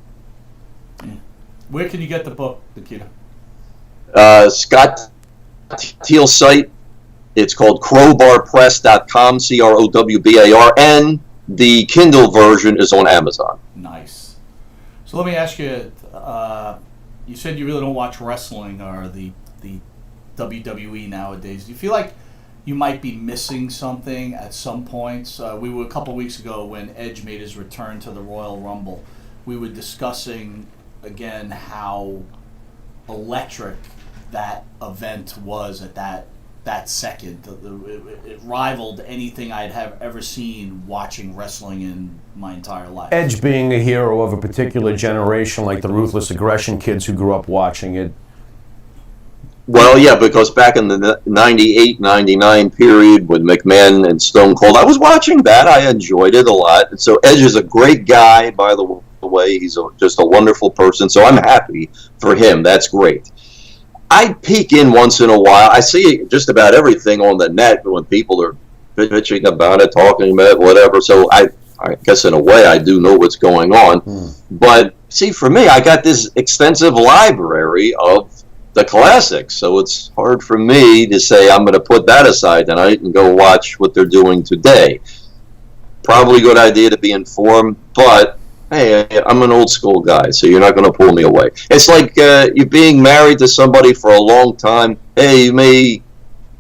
Where can you get the book, Nikita? Scott Teal's site. It's called crowbarpress.com, CROWBAR, and the Kindle version is on Amazon. Nice. So let me ask you, you said you really don't watch wrestling or the WWE nowadays. Do you feel like you might be missing something at some points? We were a couple weeks ago when Edge made his return to the Royal Rumble. We were discussing, again, how electric that event was at that second. It rivaled anything I'd have ever seen watching wrestling in my entire life. Edge being a hero of a particular generation, like the Ruthless Aggression kids who grew up watching it. Well, yeah, because back in the 98, 99 period with McMahon and Stone Cold, I was watching that. I enjoyed it a lot. And so Edge is a great guy, by the way. He's just a wonderful person. So I'm happy for him. That's great. I peek in once in a while. I see just about everything on the net when people are bitching about it, talking about it, whatever. So I guess in a way I do know what's going on. But see, for me, I got this extensive library of the classics. So it's hard for me to say I'm going to put that aside tonight and go watch what they're doing today. Probably a good idea to be informed, but hey, I'm an old school guy, so you're not going to pull me away. It's like you being married to somebody for a long time. Hey, you may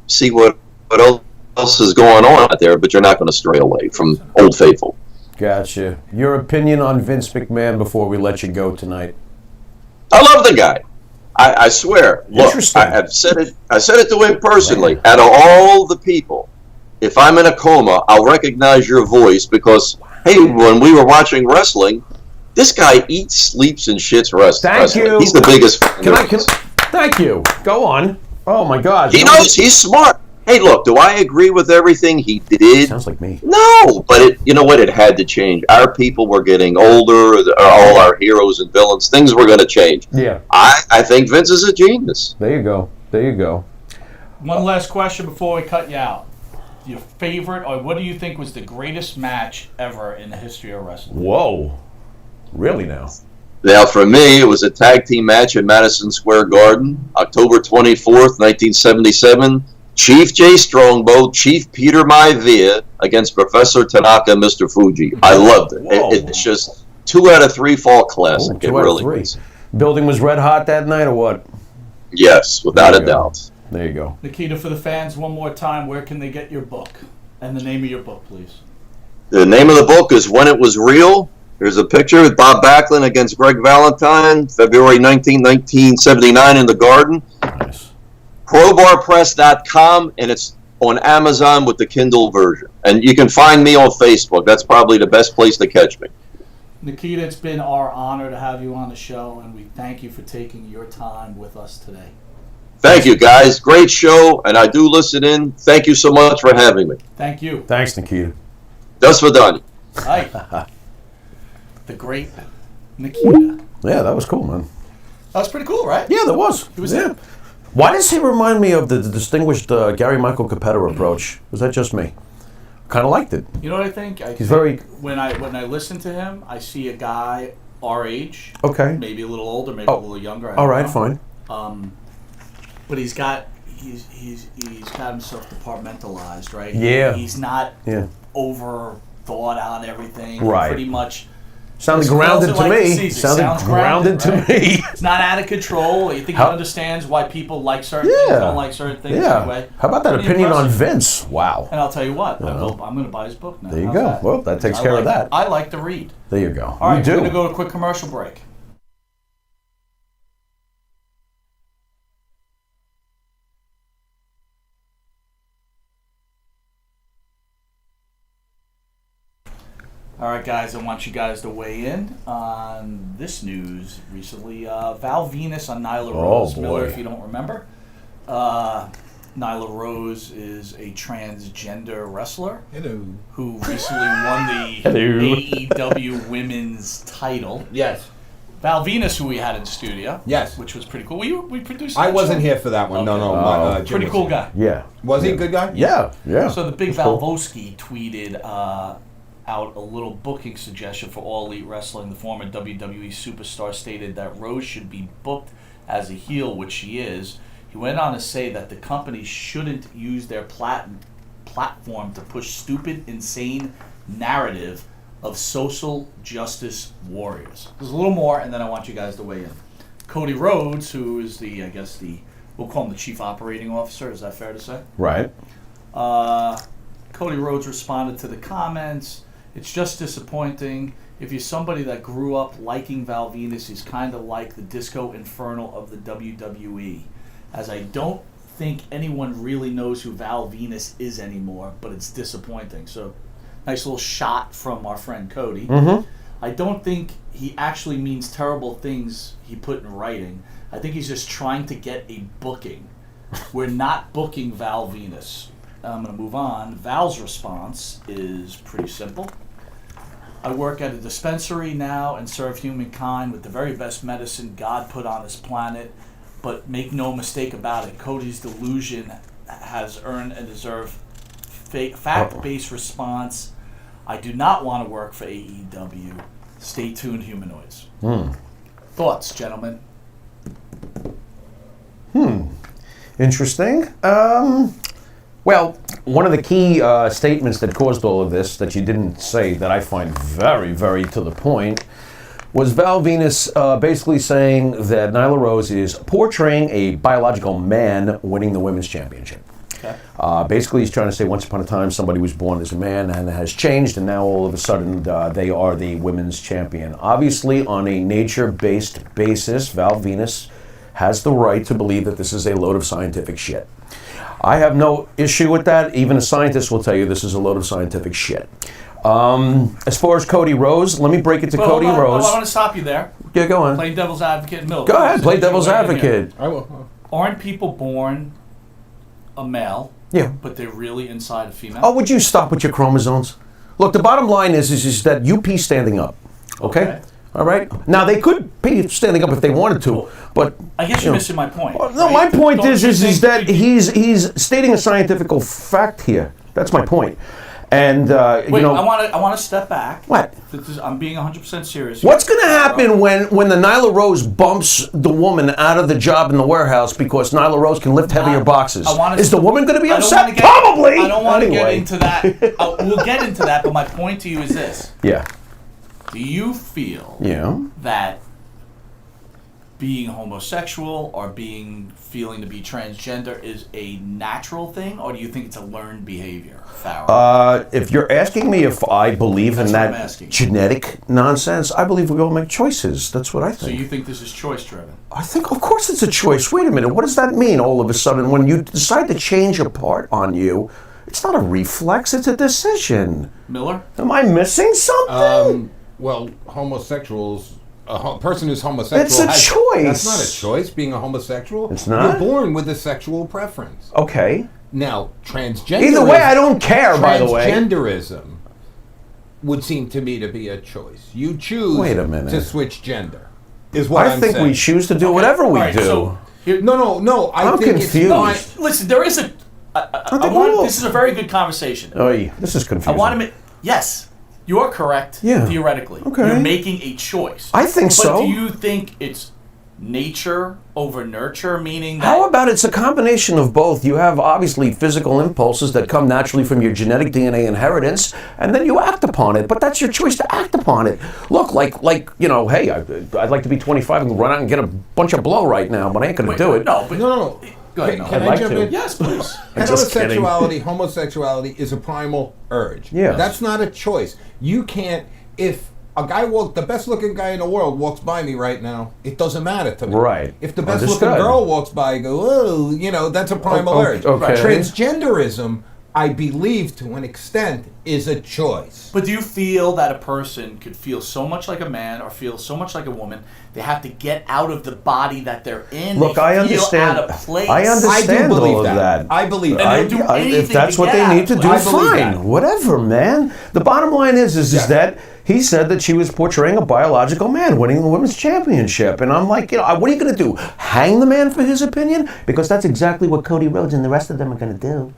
see what else is going on out there, but you're not going to stray away from Old Faithful. Gotcha. Your opinion on Vince McMahon before we let you go tonight? I love the guy. I swear. Look, I've said it. I said it to him personally. Out of all the people, if I'm in a coma, I'll recognize your voice because, hey, when we were watching wrestling, this guy eats, sleeps, and shits wrestling. Thank you. He's the biggest. Thank you. Go on. Oh my God. He knows. He's smart. Hey, look. Do I agree with everything he did? Sounds like me. No, but you know what? It had to change. Our people were getting older. All our heroes and villains. Things were going to change. Yeah. I think Vince is a genius. There you go. There you go. One last question before we cut you out. Your favorite, or what do you think was the greatest match ever in the history of wrestling? Whoa. Really now? Now, for me, it was a tag team match at Madison Square Garden, October 24th, 1977. Chief J. Strongbow, Chief Peter Maivia against Professor Tanaka and Mr. Fuji. I loved it. It's just 2 out of 3 fall classic. Ooh, 2 out of 3. Building was red hot that night, or what? Yes, without a doubt. There you go. Nikita, for the fans, one more time, where can they get your book? And the name of your book, please. The name of the book is When It Was Real. There's a picture with Bob Backlund against Greg Valentine, February 19, 1979 in the Garden. Nice. Crowbarpress.com, and it's on Amazon with the Kindle version. And you can find me on Facebook. That's probably the best place to catch me. Nikita, it's been our honor to have you on the show, and we thank you for taking your time with us today. Thank you, guys. Great show, and I do listen in. Thank you so much for having me. Thank you. Thanks, Nikita. Das Vidania. Hi. The great Nikita. Yeah, that was cool, man. That was pretty cool, right? Yeah, that was. It was yeah. Why does he remind me of the distinguished Gary Michael Capetta approach? Was that just me? Kind of liked it. You know what I think? He's very... When I listen to him, I see a guy our age. Okay. Maybe a little older, maybe a little younger. All right, fine. But he's got himself departmentalized, right? Yeah. He's not over thought out everything. Right. Pretty much. Sounded grounded to me. Sounded grounded to me. It's not out of control. You think he understands why people like certain things, don't like certain things anyway. How about that opinion on Vince? Wow. And I'll tell you what, I'm going to buy his book now. There you go. Well, that takes care of that. I like to read. There you go. All right, you do. we're going to go to a quick commercial break. All right, guys, I want you guys to weigh in on this news recently. Val Venis on Nyla Rose. Miller, if you don't remember. Nyla Rose is a transgender wrestler who recently won the AEW Women's title. Yes. Val Venis, who we had in studio. Yes. Which was pretty cool. We produced I that wasn't show? here for that one. Okay. No. Jim Pretty was cool here. guy. Yeah. Was he a good guy? Yeah. So the big That's cool. Valvoski tweeted out a little booking suggestion for All Elite Wrestling. The former WWE superstar stated that Rose should be booked as a heel, which she is. He went on to say that the company shouldn't use their platform to push stupid, insane narrative of social justice warriors. There's a little more, and then I want you guys to weigh in. Cody Rhodes, who is we'll call him the chief operating officer. Is that fair to say? Right. Cody Rhodes responded to the comments. It's just disappointing. If you're somebody that grew up liking Val Venis, he's kind of like the Disco Inferno of the WWE. As I don't think anyone really knows who Val Venis is anymore, but it's disappointing. So, nice little shot from our friend Cody. Mm-hmm. I don't think he actually means terrible things he put in writing. I think he's just trying to get a booking. We're not booking Val Venis. I'm going to move on. Val's response is pretty simple. I work at a dispensary now and serve humankind with the very best medicine God put on this planet. But make no mistake about it, Cody's delusion has earned and deserved fact-based response. I do not want to work for AEW. Stay tuned, humanoids. Thoughts, gentlemen? Interesting. Well, one of the key statements that caused all of this that you didn't say that I find very, very to the point was Val Venis basically saying that Nyla Rose is portraying a biological man winning the women's championship. Okay. Basically, he's trying to say once upon a time somebody was born as a man and has changed, and now all of a sudden they are the women's champion. Obviously, on a nature-based basis, Val Venis has the right to believe that this is a load of scientific shit. I have no issue with that. Even a scientist will tell you this is a load of scientific shit. As far as Cody Rose, let me break it to Cody Rose. I want to stop you there. Yeah, go on. Play devil's advocate, Mill. Go ahead, play devil's advocate. I will. Aren't people born a male, Yeah. but they're really inside a female? Oh, would you stop with your chromosomes? Look, the bottom line is that you pee standing up. Okay? All right? Now, they could pee standing up if they wanted to, but... I guess you're missing my point. No, my point is that he's stating a scientific fact here. That's my point. And Wait, you know, I want to step back. What? I'm being 100% serious. What's going to happen when the Nyla Rose bumps the woman out of the job in the warehouse because Nyla Rose can lift heavier boxes? Is the woman going to be upset? Probably. I don't want to get into that. We'll get into that, but my point to you is this. Yeah. Do you feel Yeah. that being homosexual or feeling to be transgender is a natural thing, or do you think it's a learned behavior, Pharaoh? If you're asking me if I believe in that genetic nonsense, I believe we all make choices. That's what I think. So you think this is choice-driven? I think, of course, it's a choice. Wait a minute. What does that mean? All of a sudden, when you decide to change a part on you, it's not a reflex. It's a decision. Miller? Am I missing something? Well, homosexuals. A person who's homosexual. It's a choice. That's not a choice. Being a homosexual. It's not? You're born with a sexual preference. Okay. Now, transgender. Either way, I don't care. By the way, transgenderism would seem to me to be a choice. You choose. Wait a minute. To switch gender. Is what I think we choose to do whatever we do. So, no. I'm think confused. It's Listen, there is a. This is a very good conversation. Oh, yeah. This is confusing. I want to. Yes. You're correct, theoretically. Okay. You're making a choice. I think so. But do you think it's nature over nurture, meaning that... How about it's a combination of both? You have, obviously, physical impulses that come naturally from your genetic DNA inheritance, and then you act upon it. But that's your choice to act upon it. Look, like you know, hey, I'd like to be 25 and run out and get a bunch of blow right now, but I ain't going to do it. No, but... No. Go ahead, Can I jump in? Yes, please. Heterosexuality, homosexuality is a primal urge. Yeah. That's not a choice. You can't, if a guy the best looking guy in the world walks by me right now, it doesn't matter to me. Right. If the best looking girl walks by, I go, oh, that's a primal urge. Okay. Transgenderism, I believe to an extent, is a choice. But do you feel that a person could feel so much like a man or feel so much like a woman, they have to get out of the body that they're in? Look, they I feel understand. Out of place. I understand I do believe all of that. I believe that. If that's what they need to do, fine. Whatever, man. The bottom line is that he said that she was portraying a biological man winning the women's championship. And I'm like, what are you going to do? Hang the man for his opinion? Because that's exactly what Cody Rhodes and the rest of them are going to do.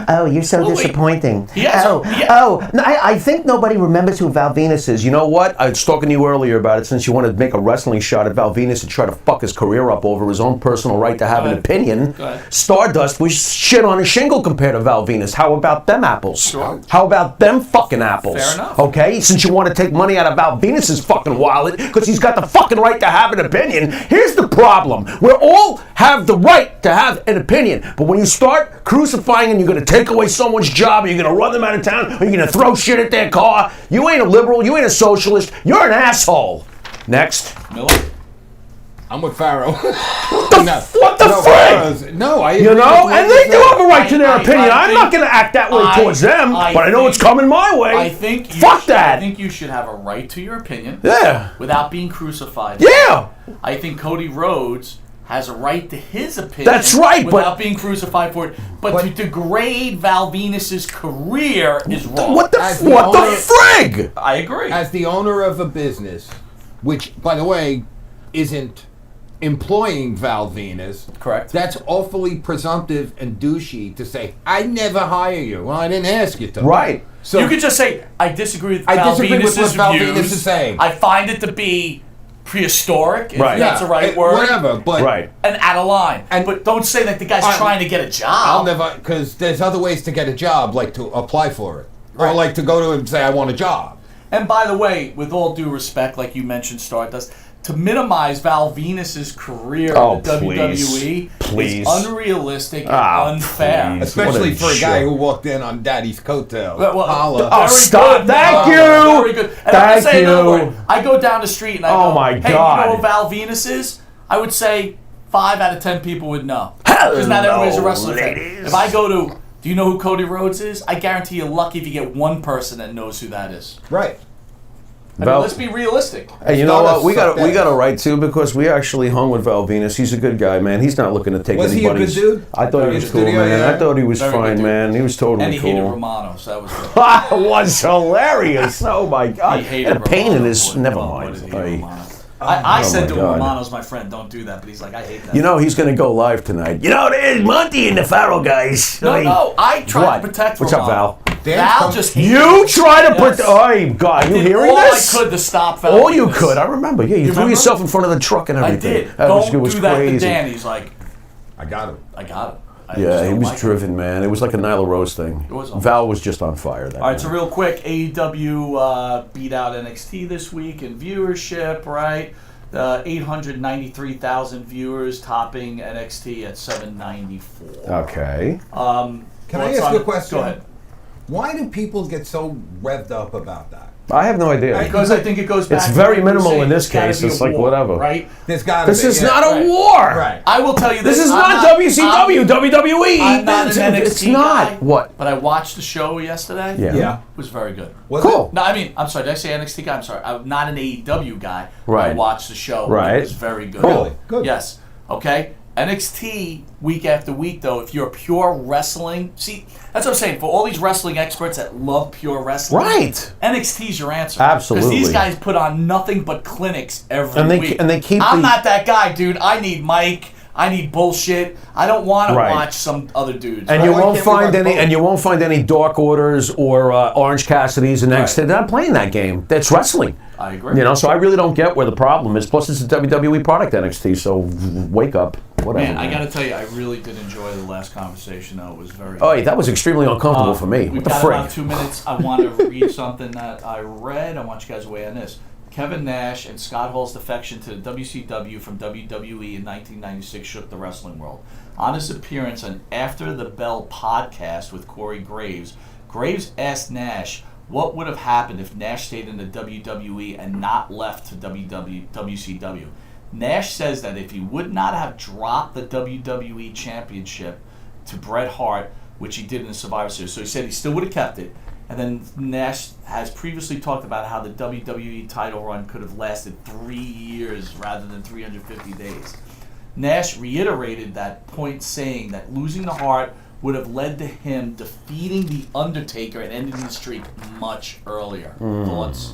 Oh, you're so disappointing. I think nobody remembers who Val Venis is. You know what? I was talking to you earlier about it since you wanted to make a wrestling shot at Val Venis and try to fuck his career up over his own personal right to have an opinion. Stardust was shit on a shingle compared to Val Venis. How about them apples? Sure. How about them fucking apples? Fair enough. Okay? Since you want to take money out of Val Venis's fucking wallet because he's got the fucking right to have an opinion, here's the problem. We all have the right to have an opinion, but when you start crucifying and you're going to take away someone's job, or you're going to run them out of town, or you're going to throw shit at their car, you ain't a liberal, you ain't a socialist, you're an asshole. Next. Miller? I'm with Pharaoh. What the frig? No, I agree. You know, and they do have a right to their opinion. I'm not going to act that way towards them, but I know it's coming my way. I think Fuck that. I think you should have a right to your opinion. Yeah. Without being crucified. Yeah. I think Cody Rhodes has a right to his opinion. That's right, without being crucified for it. But to degrade Val Venis's career is wrong. What the frig? I agree. As the owner of a business, which, by the way, isn't employing Val Venis. Correct. That's awfully presumptive and douchey to say, I never hire you. Well, I didn't ask you to. Right. So you could just say, I disagree with Val Venis's what Val views. Venis is saying. I find it to be prehistoric, if Right. that's the right word. Whatever, but... Right. And out of line. But don't say that the guy's trying to get a job. I'll never... Because there's other ways to get a job, like to apply for it. Or like to go to him and say, I want a job. And by the way, with all due respect, like you mentioned, Stardust, to minimize Val Venis's career in the WWE is unrealistic and unfair. Please. Especially for a guy who walked in on Daddy's coattails. Stop. Thank you. Very good. And I'm just saying another word. I go down the street and I go, my hey, God. you know who Val Venis is? I would say 5 out of 10 people would know. Because not everybody's a wrestler fan. If I go to, do you know who Cody Rhodes is? I guarantee you're lucky if you get one person that knows who that is. Right. I mean, let's be realistic. Hey, you know what? We got a right to, because we actually hung with Val Venis. He's a good guy, man. He's not looking to take anybody's. Was he a good dude? I thought he was cool, man. I thought he was fine, man. He was totally and he cool. hated Romano, so that was good. That was hilarious. Oh my God! He hated and pain in Romano. his. Never mind. I said to him, God. Romano's my friend, don't do that. But he's like, I hate that. You know, he's going to go live tonight. You know, there's Monte and the Pharaoh guys. No, I try to protect What's up, Romano. Val? Val just hated You it. try to put. Yes. Oh, God, I you did hearing all this? I could to stop Val. All from you this. could. I remember. Yeah, you threw remember? yourself in front of the truck and I everything. did. It Don't was do that crazy. to Dan. He's like, I got him. I got him. I Yeah, just he don't was like it. driven, man. It was like a Nyla Rose thing. It was on Val was just on fire. That All right, so night. real quick, AEW beat out NXT this week in viewership, right? 893,000 viewers, topping NXT at 794. Okay. Can I what's ask on you a it? question? Go ahead. Why do people get so revved up about that? I have no idea. Because I think it goes back It's to very what you were minimal saying. in this It's gotta case. be a It's like war, whatever. right? There's got to This be. is yeah. not a Right. war. Right. I will tell you this. This is I'm not WCW, WWE. I'm not an It's NXT not. guy, What? But I watched the show yesterday. Yeah. Yeah. It was very good. Was Cool. No, I mean, I'm sorry. Did I say NXT guy? I'm sorry. I'm not an AEW guy. Right. I watched the show. Right. It was very good. Cool. Good. Yes. Okay. NXT week after week, though, if you're pure wrestling, see, that's what I'm saying. For all these wrestling experts that love pure wrestling, Right. NXT's your answer. Absolutely. Because these guys put on nothing but clinics every And they- week. and they keep I'm the- not that guy, dude. I need Mike. I need bullshit. I don't want to Right. watch some other dudes. And right? you Why won't can't we find watch any, both? and you won't find any Dark Orders or Orange Cassidys and NXT. They're not playing that game. That's wrestling. I agree. You know, so I really don't get where the problem is. Plus, it's a WWE product, NXT. So wake up, whatever. Man, I got to tell you, I really did enjoy the last conversation, though. It was very Oh, yeah, that was extremely uncomfortable for me. We've What the got frick? about 2 minutes. I want to read something that I read. I want you guys to weigh in this. Kevin Nash and Scott Hall's defection to the WCW from WWE in 1996 shook the wrestling world. On his appearance on After the Bell podcast with Corey Graves, Graves asked Nash what would have happened if Nash stayed in the WWE and not left to WCW. Nash says that if he would not have dropped the WWE Championship to Bret Hart, which he did in the Survivor Series, so he said he still would have kept it. And then Nash has previously talked about how the WWE title run could have lasted 3 years rather than 350 days. Nash reiterated that point, saying that losing the Hart would have led to him defeating The Undertaker and ending the streak much earlier. Thoughts?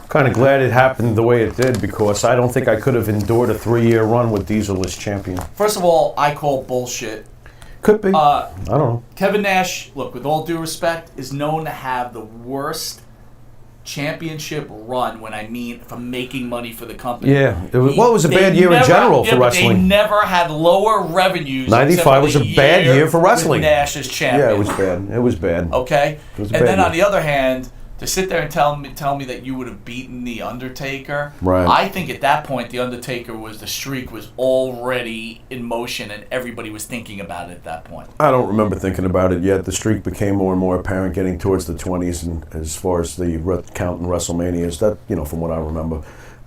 Kind of glad it happened the way it did because I don't think I could have endured a 3-year run with Diesel as champion. First of all, I call bullshit. Could be. I don't know. Kevin Nash, look, with all due respect, is known to have the worst championship run when I mean from making money for the company. Yeah. It was a bad year in general for They wrestling. never had lower revenues. 95 was a bad year for wrestling. With Nash as champion. Yeah, it was bad. It was bad. Okay? It was a And bad then year. on the other hand, to sit there and tell me that you would have beaten The Undertaker, Right. I think at that point The Undertaker the streak was already in motion and everybody was thinking about it at that point. I don't remember thinking about it yet. The streak became more and more apparent getting towards the 20s, and as far as the count in WrestleManias, that, you know, from what I remember.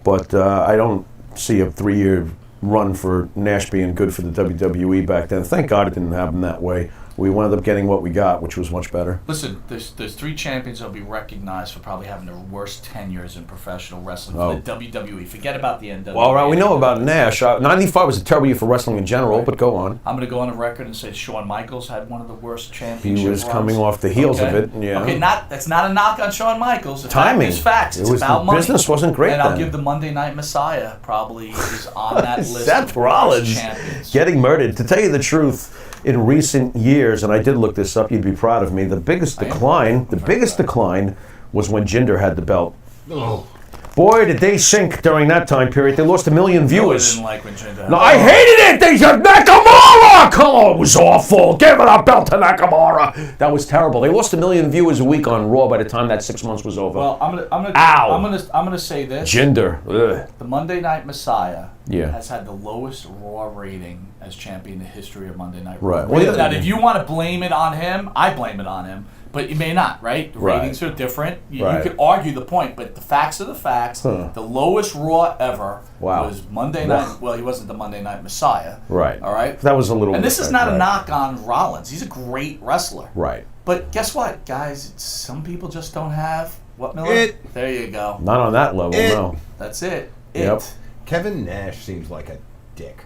But I don't see a 3-year run for Nash being good for the WWE back then. Thank God it didn't happen that way. We wound up getting what we got, which was much better. Listen, there's 3 champions that'll be recognized for probably having the worst tenures in professional wrestling Oh. for the WWE. Forget about the NWA. Well, all right, we know about Nash. 95 was a terrible year for wrestling in general, but go on. I'm going to go on the record and say Shawn Michaels had one of the worst championships. He was coming off the heels of it, yeah. Okay, that's not a knock on Shawn Michaels. The Timing. fact is facts. It's It was- about the money. business wasn't great And I'll then. give the Monday Night Messiah probably is on that list. Seth of Rollins worst champions. getting murdered. To tell you the truth, in recent years, and I did look this up, you'd be proud of me, the biggest decline was when Jinder had the belt. Oh. Boy, did they sink during that time period. They lost 1 million viewers. I didn't like when Jinder No, I hated it! They said, Nakamura! Come on, it was awful. Give it a belt to Nakamura. That was terrible. They lost 1 million viewers a week on Raw by the time that 6 months was over. Well, I'm Ow. gonna say this. Jinder. Ugh. The Monday Night Messiah Yeah. has had the lowest Raw rating as champion in the history of Monday Night Right. Raw. Well, yeah. Now, if you want to blame it on him, I blame it on him. But you may not, right? The Right. ratings are different. You Right. could argue the point, but the facts are the facts. Huh. The lowest Raw ever Wow. was Monday Night. Well, he wasn't the Monday Night Messiah. Right. All right. That was a little... And this is not a right. knock on Rollins. He's a great wrestler. Right. But guess what, guys? Some people just don't have what, Miller? There you go. Not on that level, no. That's it. Yep. Kevin Nash seems like a dick.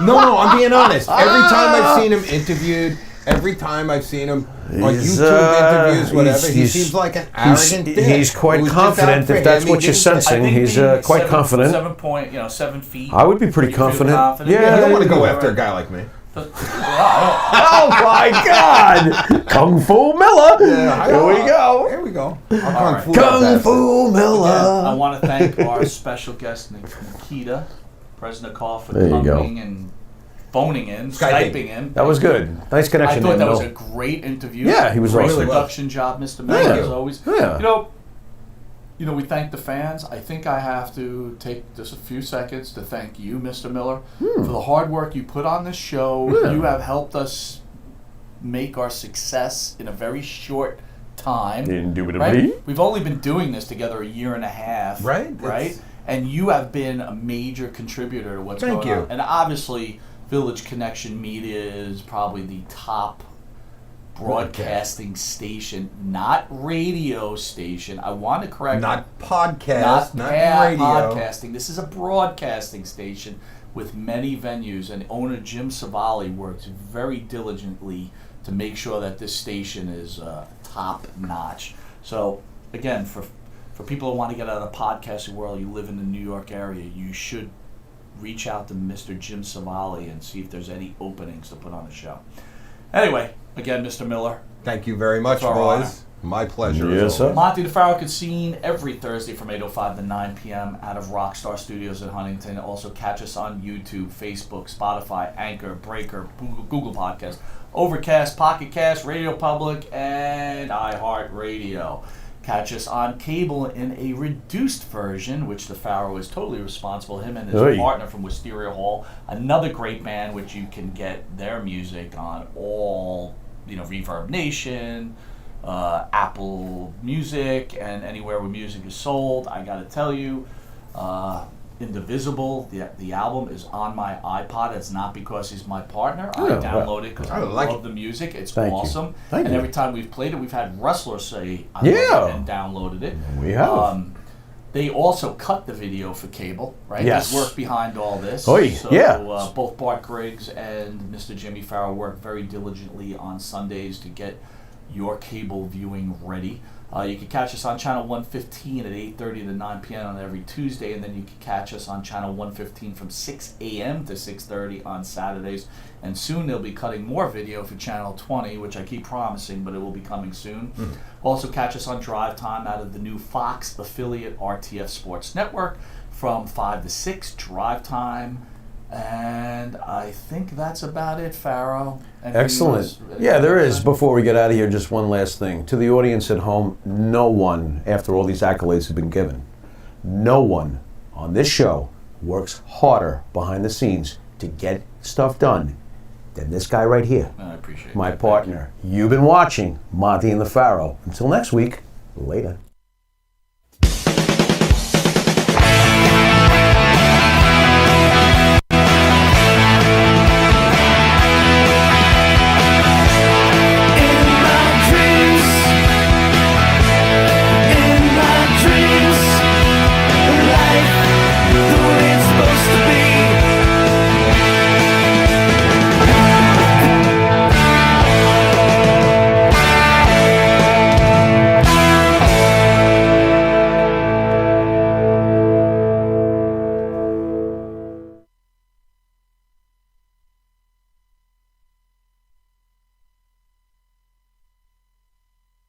No, I'm being honest. Every time I've seen him interviewed, every time I've seen him on He's, YouTube interviews, whatever, he he's- seems like an arrogant dick. He's quite who's just out confident, for if that's him. what He you're didn't- sensing. think He's being quite confident. 7 feet. I would be pretty You feel confident. confident? Yeah, I don't want to go right. after a guy like me. Oh my God! Kung Fu Miller. Here we go. Here we go. Kung Fu Miller. Again, I want to thank our special guest Nikita Breznikov for There you go. coming and phoning in, Skyping in. That was good. Nice connection. I thought there, that was Mil. a great interview. Yeah, he was great awesome. production job, Mr. Miller, as always. Yeah. You know, we thank the fans. I think I have to take just a few seconds to thank you, Mr. Miller, for the hard work you put on this show. Yeah. You have helped us make our success in a very short time. Indubitably. Right? We've only been doing this together a year and a half. Right. Right? And you have been a major contributor to what's Thank going you. on. And obviously, Village Connection Media is probably the top broadcasting station, not radio station. I want to correct Not podcast, not radio. podcasting. This is a broadcasting station with many venues, and owner Jim Savali works very diligently to make sure that this station is top notch. So again, for people who want to get out of the podcasting world, you live in the New York area, you should reach out to Mr. Jim Savali and see if there's any openings to put on the show. Anyway, again, Mr. Miller. Thank you very much, It's our boys. honor. My pleasure. Yes, sir. Monte the Pharaoh can seen every Thursday from 8:05 to 9 p.m. out of Rockstar Studios in Huntington. Also catch us on YouTube, Facebook, Spotify, Anchor, Breaker, Google Podcast, Overcast, Pocket Cast, Radio Public, and iHeartRadio. Catch us on cable in a reduced version, which the Pharaoh is totally responsible. Him and his Oy. partner from Wisteria Hall, another great band, which you can get their music on all, Reverb Nation, Apple Music, and anywhere where music is sold. I got to tell you, Indivisible, the album is on my iPod. It's not because he's my partner. I Yeah, download it because I like love the music. It's Thank you. awesome. Thank and you. every time we've played it, we've had wrestlers say, I Yeah. love it and downloaded it. We have. They also cut the video for cable, right? Yes. There's work behind all this. Oy, So yeah. both Bart Griggs and Mr. Jimmy Pharaoh work very diligently on Sundays to get your cable viewing ready. You can catch us on channel 115 at 8:30 to 9 p.m. on every Tuesday, and then you can catch us on channel 115 from 6 a.m. to 6:30 on Saturdays. And soon they'll be cutting more video for channel 20, which I keep promising, but it will be coming soon. Also catch us on Drive Time out of the new Fox affiliate RTF Sports Network from 5 to 6, Drive Time. And I think that's about it, Pharaoh. Excellent. Yeah, there is. Before we get out of here, just one last thing. To the audience at home, no one, after all these accolades have been given, no one on this show works harder behind the scenes to get stuff done than this guy right here. I appreciate it. My partner. You've been watching Monte and the Pharaoh. Until next week, later.